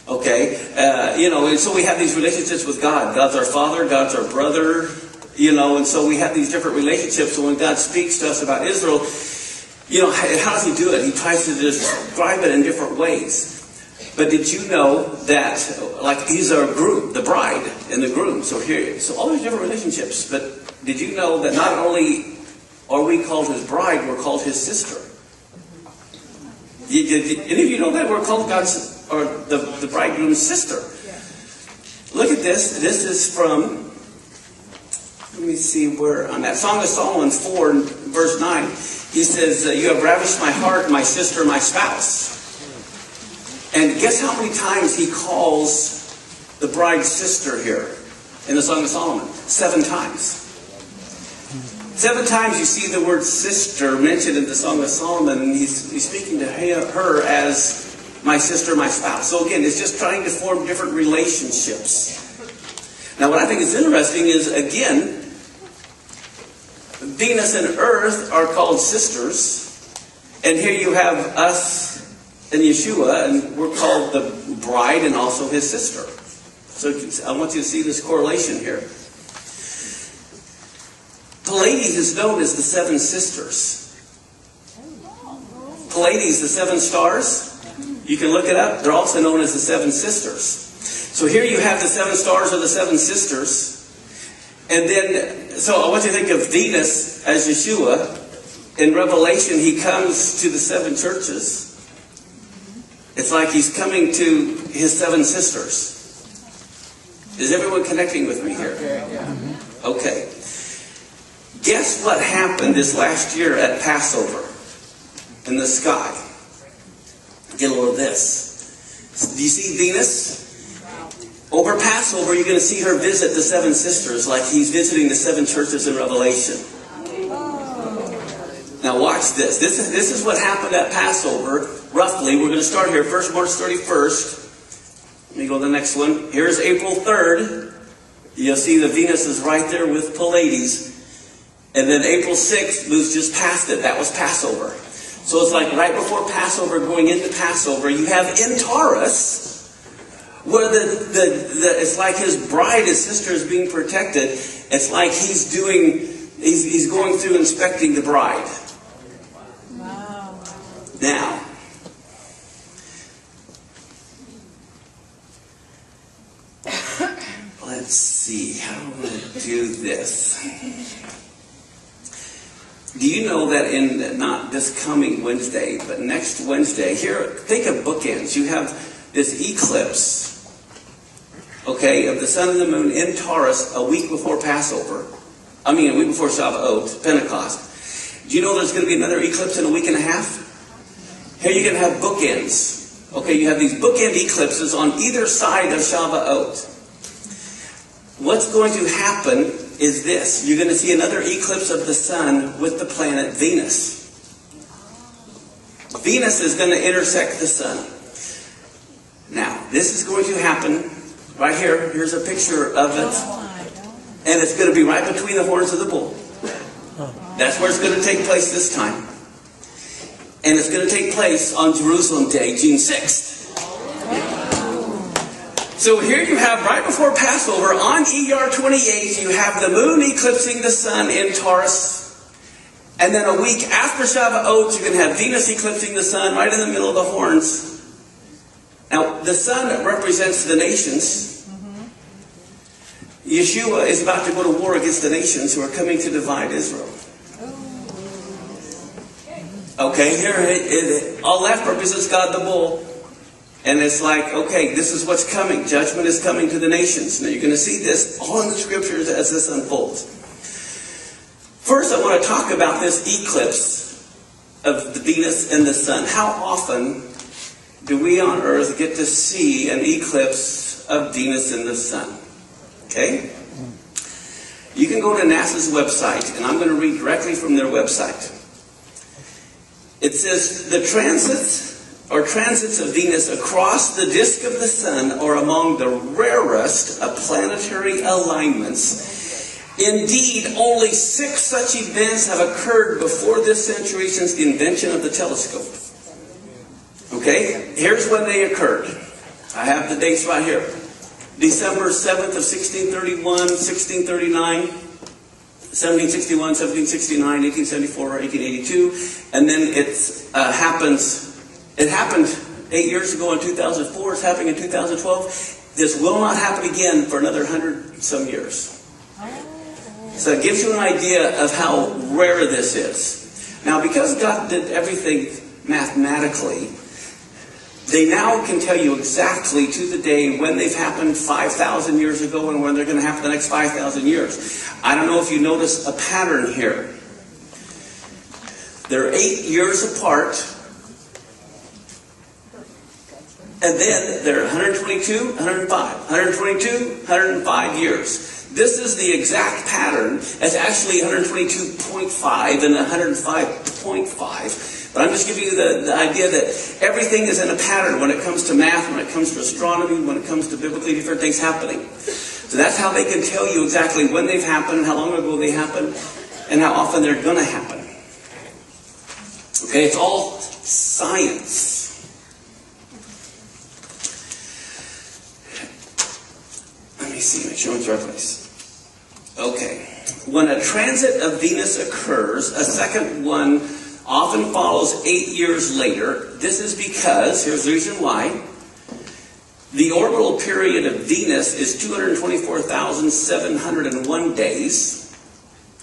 Speaker 1: Okay? And so we have these relationships with God. God's our father, God's our brother, and so we have these different relationships. So when God speaks to us about Israel, how does he do it? He tries to describe it in different ways. But did you know that, like, these are groom, the bride and the groom. So all these different relationships. But did you know that not only are we called his bride, we're called his sister? Did any of you know that? We're called God's, or the bridegroom's sister. Look at this. This is from, let me see where on that. Song of Solomon 4, verse 9. He says, "You have ravished my heart, my sister, my spouse." And guess how many times he calls the bride's sister here in the Song of Solomon? 7 times. 7 times you see the word sister mentioned in the Song of Solomon, and he's speaking to her as my sister, my spouse. So again, it's just trying to form different relationships. Now what I think is interesting is, again, Venus and Earth are called sisters, and here you have us and Yeshua, and we're called the bride and also his sister. So I want you to see this correlation here. Pleiades is known as the 7 sisters. Pleiades, the 7 stars, you can look it up. They're also known as the 7 sisters. So here you have the 7 stars or the 7 sisters. And then, so I want you to think of Venus as Yeshua. In Revelation, he comes to the 7 churches. It's like he's coming to his 7 sisters. Is everyone connecting with me here? Okay. Guess what happened this last year at Passover in the sky? Get a load of this. Do you see Venus? Over Passover, you're going to see her visit the 7 sisters like he's visiting the 7 churches in Revelation. Now watch this. This is what happened at Passover. Roughly, we're going to start here. First, March 31st. Let me go to the next one. Here's April 3rd. You'll see the Venus is right there with Pleiades. And then April 6th moves just past it. That was Passover. So it's like right before Passover, going into Passover, you have in Taurus, where it's like his bride, his sister, is being protected. It's like he's going through inspecting the bride. Wow. Now, Let's see, how do I want to do this? Do you know that in not this coming Wednesday, but next Wednesday, here, think of bookends. You have this eclipse, okay, of the sun and the moon in Taurus a week before Passover. A week before Shavuot, Pentecost. Do you know there's going to be another eclipse in a week and a half? Here you're going to have bookends. Okay, you have these bookend eclipses on either side of Shavuot. What's going to happen is this. You're going to see another eclipse of the sun with the planet Venus. Venus is going to intersect the sun. Now, this is going to happen right here. Here's a picture of it. And it's going to be right between the horns of the bull. That's where it's going to take place this time. And it's going to take place on Jerusalem Day, June 6th. So here you have, right before Passover, on ER 28, you have the moon eclipsing the sun in Taurus. And then a week after Shavuot, you're going to have Venus eclipsing the sun right in the middle of the horns. Now, the sun represents the nations. Yeshua is about to go to war against the nations who are coming to divide Israel. Okay, here, all left represents God the bull. And it's like, okay, this is what's coming. Judgment is coming to the nations. Now, you're going to see this all in the scriptures as this unfolds. First, I want to talk about this eclipse of the Venus and the sun. How often do we on earth get to see an eclipse of Venus and the sun? Okay? You can go to NASA's website, and I'm going to read directly from their website. It says, the transits of Venus across the disk of the sun are among the rarest of planetary alignments. Indeed, only 6 such events have occurred before this century since the invention of the telescope. Okay, here's when they occurred. I have the dates right here. December 7th of 1631, 1639, 1761, 1769, 1874, 1882, and then it happened 8 years ago in 2004. It's happening in 2012. This will not happen again for another 100 some years. So it gives you an idea of how rare this is. Now, because God did everything mathematically, they now can tell you exactly to the day when they've happened 5,000 years ago and when they're going to happen the next 5,000 years. I don't know if you notice a pattern here. They're 8 years apart. And then they're 122, 105, 122, 105 years. This is the exact pattern. It's actually 122.5 and 105.5. But I'm just giving you the idea that everything is in a pattern when it comes to math, when it comes to astronomy, when it comes to biblically different things happening. So that's how they can tell you exactly when they've happened, how long ago they happened, and how often they're going to happen. Okay, it's all science. Let me see, make sure it's the right place. Okay. When a transit of Venus occurs, a second one often follows 8 years later. This is because, here's the reason why, the orbital period of Venus is 224,701 days.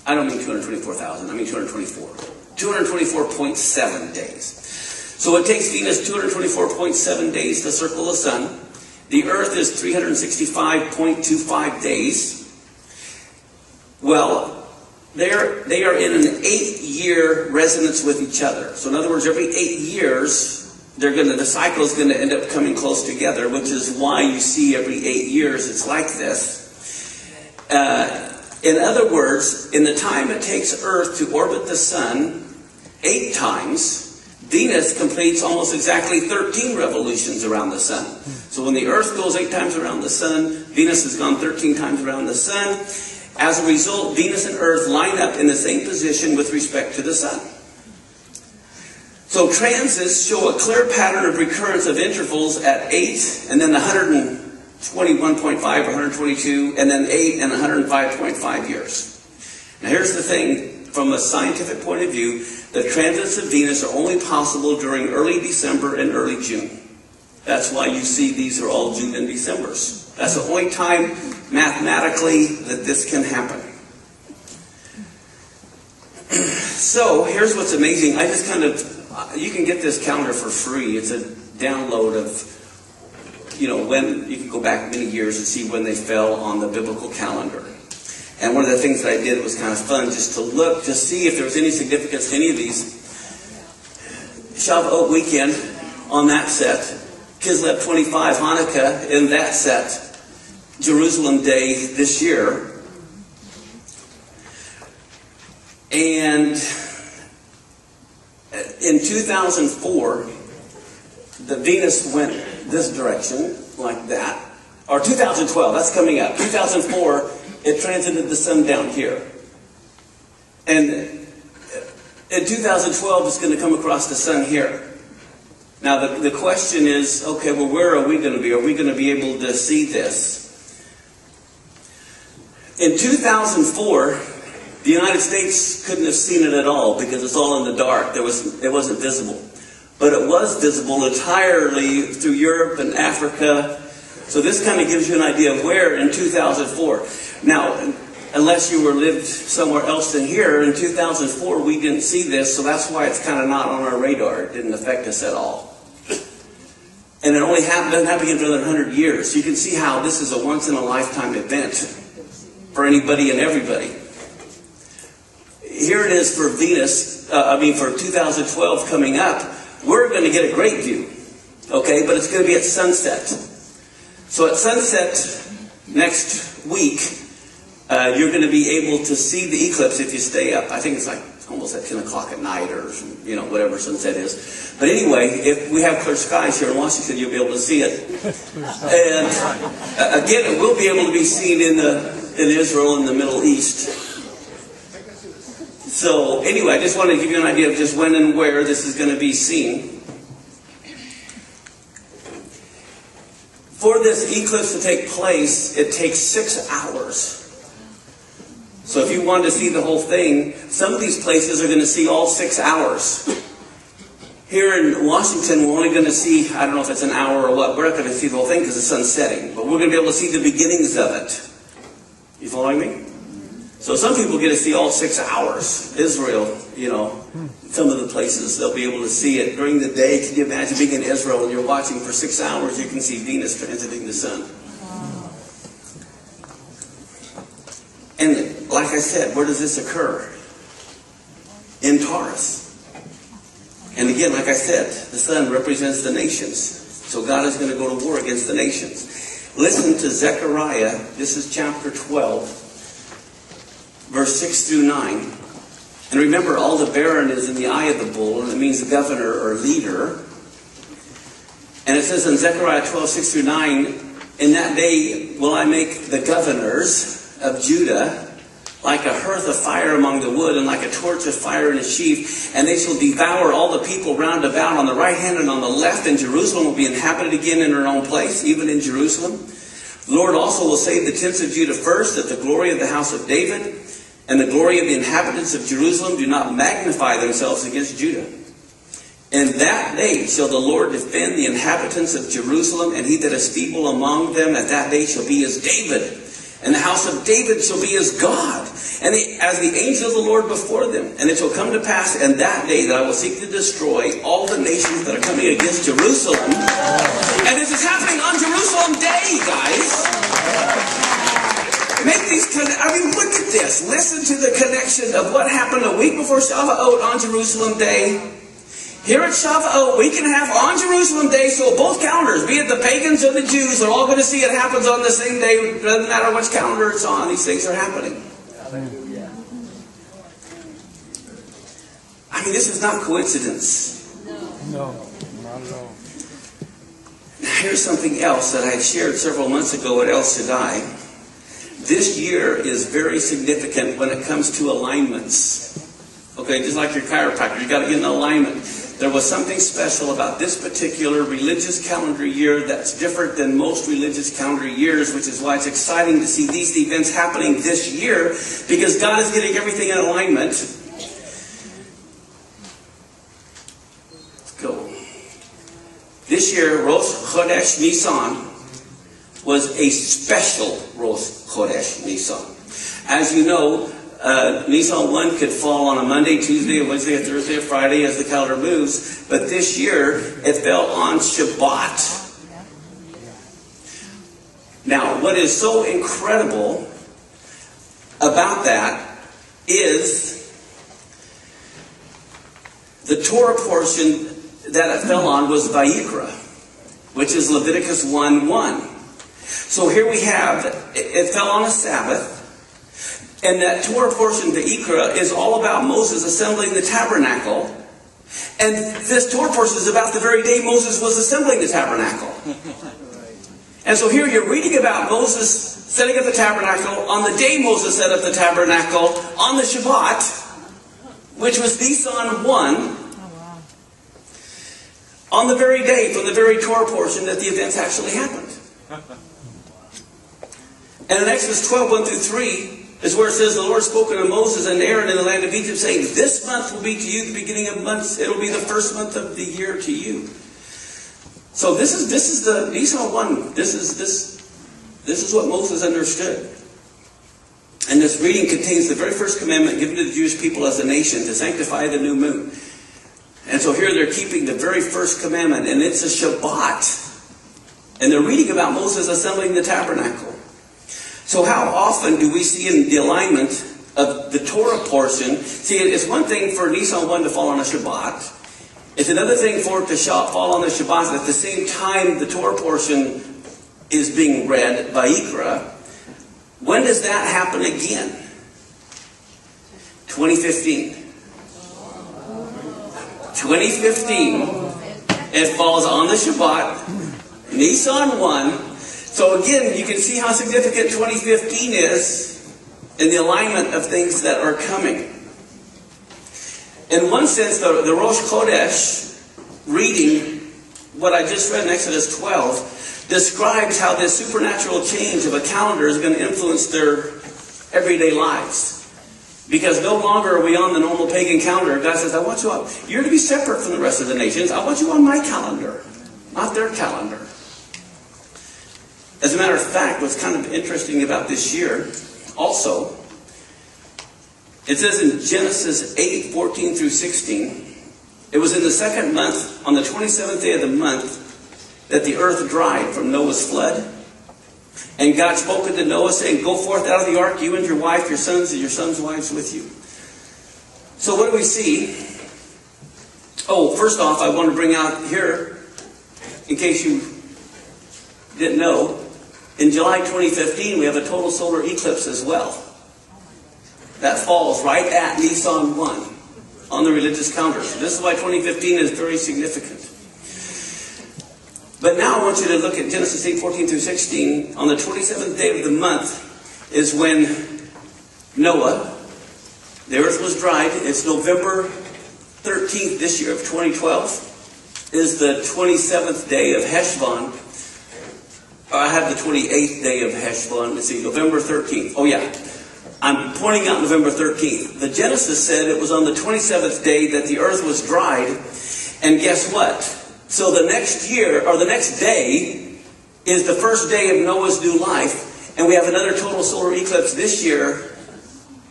Speaker 1: I don't mean 224,000, I mean 224. 224.7 days. So it takes Venus 224.7 days to circle the sun. The Earth is 365.25 days. Well, they are in an 8-year resonance with each other. So in other words, every 8 years, the cycle is going to end up coming close together, which is why you see every 8 years it's like this. In other words, in the time it takes Earth to orbit the sun 8 times, Venus completes almost exactly 13 revolutions around the sun. So when the Earth goes 8 times around the sun, Venus has gone 13 times around the sun. As a result, Venus and Earth line up in the same position with respect to the sun. So transits show a clear pattern of recurrence of intervals at 8, and then 121.5 or 122, and then 8 and 105.5 years. Now here's the thing. From a scientific point of view, the transits of Venus are only possible during early December and early June. That's why you see these are all June and Decembers. That's the only time mathematically that this can happen. So here's what's amazing. I just you can get this calendar for free. It's a download of, when you can go back many years and see when they fell on the biblical calendar. And one of the things that I did was kind of fun, just to look to see if there was any significance to any of these. Shavuot weekend on that set, Kislev 25, Hanukkah in that set, Jerusalem Day this year. And in 2004, the Venus went this direction, like that. Or 2012, that's coming up. 2004, it transited the sun down here. And in 2012, it's going to come across the sun here. Now, the question is, okay, well, where are we going to be? Are we going to be able to see this? In 2004, the United States couldn't have seen it at all because it's all in the dark. It wasn't visible. But it was visible entirely through Europe and Africa. So this kind of gives you an idea of where in 2004. Now, unless you lived somewhere else than here, in 2004 we didn't see this, so that's why it's kind of not on our radar. It didn't affect us at all. And it only doesn't happen again for another 100 years. You can see how this is a once-in-a-lifetime event for anybody and everybody. Here it is for Venus, for 2012 coming up. We're going to get a great view, okay? But it's going to be at sunset. So at sunset next week, you're going to be able to see the eclipse if you stay up. I think it's like almost at 10 o'clock at night or, whatever sunset is. But anyway, if we have clear skies here in Washington, you'll be able to see it. And again, it will be able to be seen in Israel and the Middle East. So anyway, I just wanted to give you an idea of just when and where this is going to be seen. For this eclipse to take place, it takes 6 hours. So if you wanted to see the whole thing, some of these places are going to see all 6 hours. Here in Washington, we're only going to see, I don't know if it's an hour or what, we're not going to see the whole thing because the sun's setting. But we're going to be able to see the beginnings of it. You following me? So some people get to see all 6 hours. Israel, some of the places they'll be able to see it during the day. Can you imagine being in Israel and you're watching for 6 hours? You can see Venus transiting the sun. And like I said, where does this occur? In Taurus. And again, like I said, the sun represents the nations. So God is going to go to war against the nations. Listen to Zechariah. This is chapter 12. Verse 6 through 9. And remember, all the barren is in the eye of the bull, and it means governor or leader. And it says in Zechariah 12, 6 through 9, in that day will I make the governors of Judah like a hearth of fire among the wood, and like a torch of fire in a sheaf, and they shall devour all the people round about on the right hand and on the left, and Jerusalem will be inhabited again in her own place, even in Jerusalem. The Lord also will save the tents of Judah first, that the glory of the house of David and the glory of the inhabitants of Jerusalem do not magnify themselves against Judah. In that day shall the Lord defend the inhabitants of Jerusalem, and he that is feeble among them at that day shall be as David, and the house of David shall be as God, and as the angel of the Lord before them. And it shall come to pass in that day that I will seek to destroy all the nations that are coming against Jerusalem. And this is happening on Jerusalem Day, guys. Look at this. Listen to the connection of what happened a week before Shavuot on Jerusalem Day. Here at Shavuot, we can have on Jerusalem Day, so both calendars, be it the pagans or the Jews, are all going to see it happens on the same day. It doesn't matter which calendar it's on. These things are happening. This is not coincidence.
Speaker 4: No, not at all.
Speaker 1: Here's something else that I had shared several months ago at El Shaddai. This year is very significant when it comes to alignments. Okay, just like your chiropractor, you got to get an alignment. There was something special about this particular religious calendar year that's different than most religious calendar years, which is why it's exciting to see these events happening this year, because God is getting everything in alignment. Let's go. This year, Rosh Chodesh Nisan, was a special Rosh Chodesh, Nisan. As you know, Nisan 1 could fall on a Monday, Tuesday, Wednesday, Thursday, or Friday as the calendar moves. But this year, it fell on Shabbat. Now, what is so incredible about that is the Torah portion that it fell on was Vayikra, which is Leviticus 1:1. So here we have, it fell on a Sabbath. And that Torah portion, the Ikra, is all about Moses assembling the tabernacle. And this Torah portion is about the very day Moses was assembling the tabernacle. And so here you're reading about Moses setting up the tabernacle on the day Moses set up the tabernacle on the Shabbat, which was Nisan 1, on the very day, from the very Torah portion that the events actually happened. And in Exodus 12:1-3, is where it says, the Lord spoke unto Moses and Aaron in the land of Egypt, saying, this month will be to you the beginning of months. It will be the first month of the year to you. So this is the Nisan 1. This is what Moses understood. And this reading contains the very first commandment given to the Jewish people as a nation, to sanctify the new moon. And so here they're keeping the very first commandment, and it's a Shabbat. And they're reading about Moses assembling the tabernacle. So how often do we see in the alignment of the Torah portion? See, it's one thing for Nisan 1 to fall on a Shabbat. It's another thing for it to fall on the Shabbat. At the same time, the Torah portion is being read, Vayikra. When does that happen again? 2015. 2015. It falls on the Shabbat, Nisan 1. So again, you can see how significant 2015 is in the alignment of things that are coming. In one sense, the Rosh Chodesh reading, what I just read in Exodus 12, describes how this supernatural change of a calendar is going to influence their everyday lives. Because no longer are we on the normal pagan calendar. God says, you're to be separate from the rest of the nations. I want you on my calendar, not their calendar. As a matter of fact, what's kind of interesting about this year, also, it says in Genesis 8:14-16, it was in the second month, on the 27th day of the month, that the earth dried from Noah's flood. And God spoke unto Noah, saying, go forth out of the ark, you and your wife, your sons, and your sons' wives with you. So what do we see? Oh, first off, I want to bring out here, in case you didn't know, in July 2015, we have a total solar eclipse as well. That falls right at Nisan 1 on the religious calendar. So this is why 2015 is very significant. But now I want you to look at Genesis 8:14-16. On the 27th day of the month is when Noah, the earth was dried. It's November 13th this year of 2012. Is the 27th day of Heshvan. I have the 28th day of Heshvan. Let's see, November 13th. Oh yeah, I'm pointing out November 13th. The Genesis said it was on the 27th day that the earth was dried. And guess what? So the next year, or the next day, is the first day of Noah's new life. And we have another total solar eclipse this year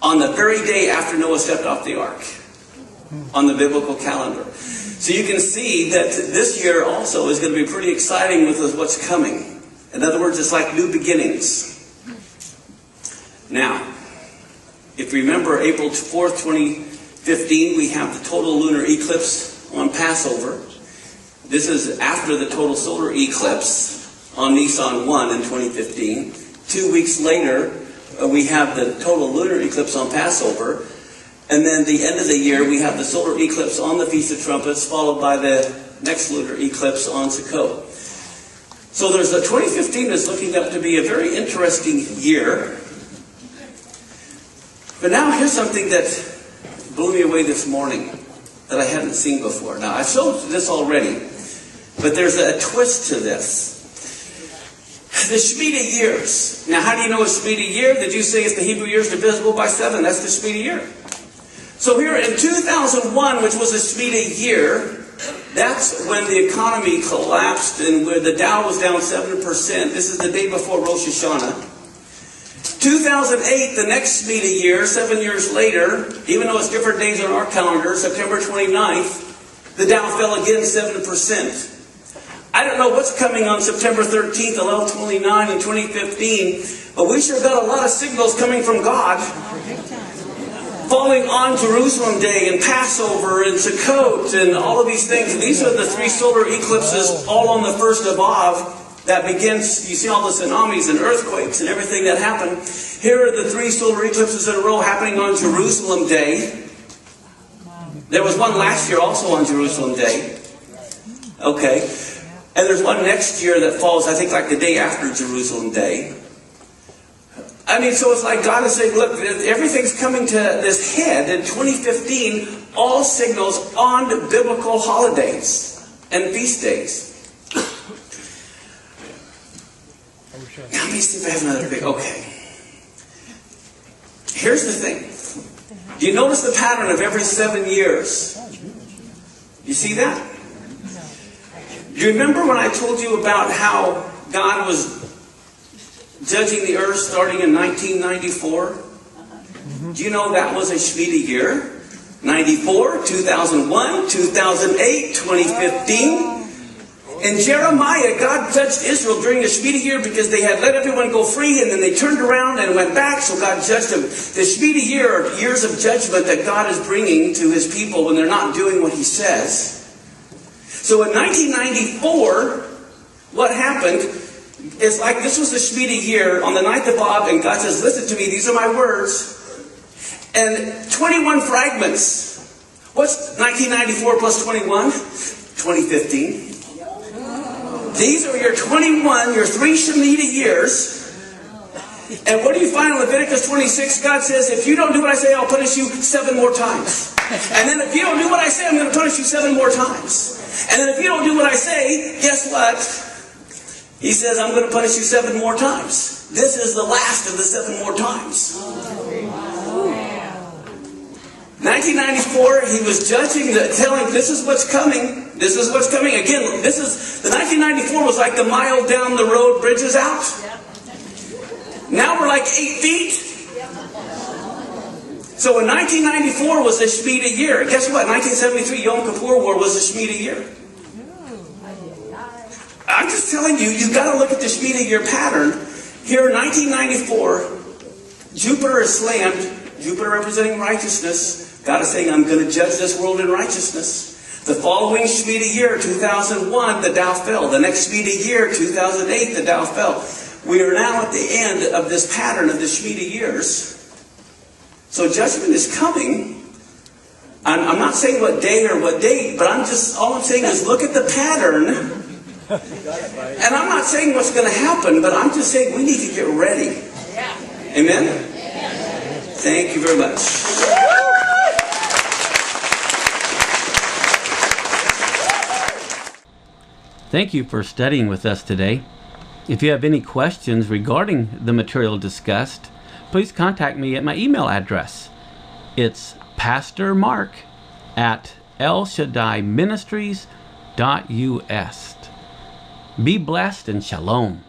Speaker 1: on the very day after Noah stepped off the ark on the biblical calendar. So you can see that this year also is going to be pretty exciting with what's coming. In other words, it's like new beginnings. Now, if you remember April 4th, 2015, we have the total lunar eclipse on Passover. This is after the total solar eclipse on Nisan 1 in 2015. 2 weeks later, we have the total lunar eclipse on Passover. And then the end of the year, we have the solar eclipse on the Feast of Trumpets, followed by the next lunar eclipse on Sukkot. So there's the 2015 is looking up to be a very interesting year. But now here's something that blew me away this morning that I hadn't seen before. Now, I've showed this already, but there's a twist to this. The Shemitah years. Now, how do you know a Shemitah year? The Jews say it's the Hebrew years divisible by 7. That's the Shemitah year. So here in 2001, which was a Shemitah year, That's when the economy collapsed and where the Dow was down 7%. This is the day before Rosh Hashanah. 2008, the next meeting year, 7 years later, even though it's different days on our calendar, September 29th, the Dow fell again 7%. I don't know what's coming on September 13th, 11/29 in 2015, but we sure got a lot of signals coming from God. Falling on Jerusalem Day and Passover and Sukkot and all of these things. These are the 3 solar eclipses all on the 1st of Av that begins, you see all the tsunamis and earthquakes and everything that happened. Here are the 3 solar eclipses in a row happening on Jerusalem Day. There was one last year also on Jerusalem Day. Okay. And there's one next year that falls, I think, like the day after Jerusalem Day. I mean, so it's like God is saying, look, everything's coming to this head in 2015, all signals on biblical holidays and feast days. Now, let me see if I have another thing. Okay. Here's the thing. Do you notice the pattern of every 7 years? You see that? Do you remember when I told you about how God was judging the earth starting in 1994? Do you know that was a Shemitah year? 94, 2001, 2008, 2015. In Jeremiah, God judged Israel during the Shemitah year because they had let everyone go free and then they turned around and went back, so God judged them. The Shemitah year are years of judgment that God is bringing to His people when they're not doing what He says. So in 1994, what happened is like this was the Shemitah year on the 9th of Av, and God says, listen to me, these are my words. And 21 fragments. What's 1994 plus 21? 2015. These are your 21, your 3 Shemitah years. And what do you find in Leviticus 26? God says, if you don't do what I say, I'll punish you 7 more times. And then if you don't do what I say, I'm going to punish you 7 more times. And then if you don't do what I say, guess what? He says, I'm going to punish you 7 more times. This is the last of the 7 more times. 1994, he was judging, telling, this is what's coming. This is what's coming. Again, the 1994 was like the mile down the road, bridges out. Now we're like 8 feet. So in 1994 was the Shemitah year. And guess what? 1973, Yom Kippur War was the Shemitah year. I'm just telling you, you've got to look at the Shemitah year pattern. Here in 1994, Jupiter is slammed. Jupiter representing righteousness. God is saying, I'm going to judge this world in righteousness. The following Shemitah year, 2001, the Dow fell. The next Shemitah year, 2008, the Dow fell. We are now at the end of this pattern of the Shemitah years. So judgment is coming. I'm not saying what day or what date, but all I'm saying is look at the pattern. And I'm not saying what's going to happen, but I'm just saying we need to get ready. Amen? Thank you very much.
Speaker 5: Thank you for studying with us today. If you have any questions regarding the material discussed, please contact me at my email address. It's pastormark@elshaddaiministries.us. Be blessed and shalom.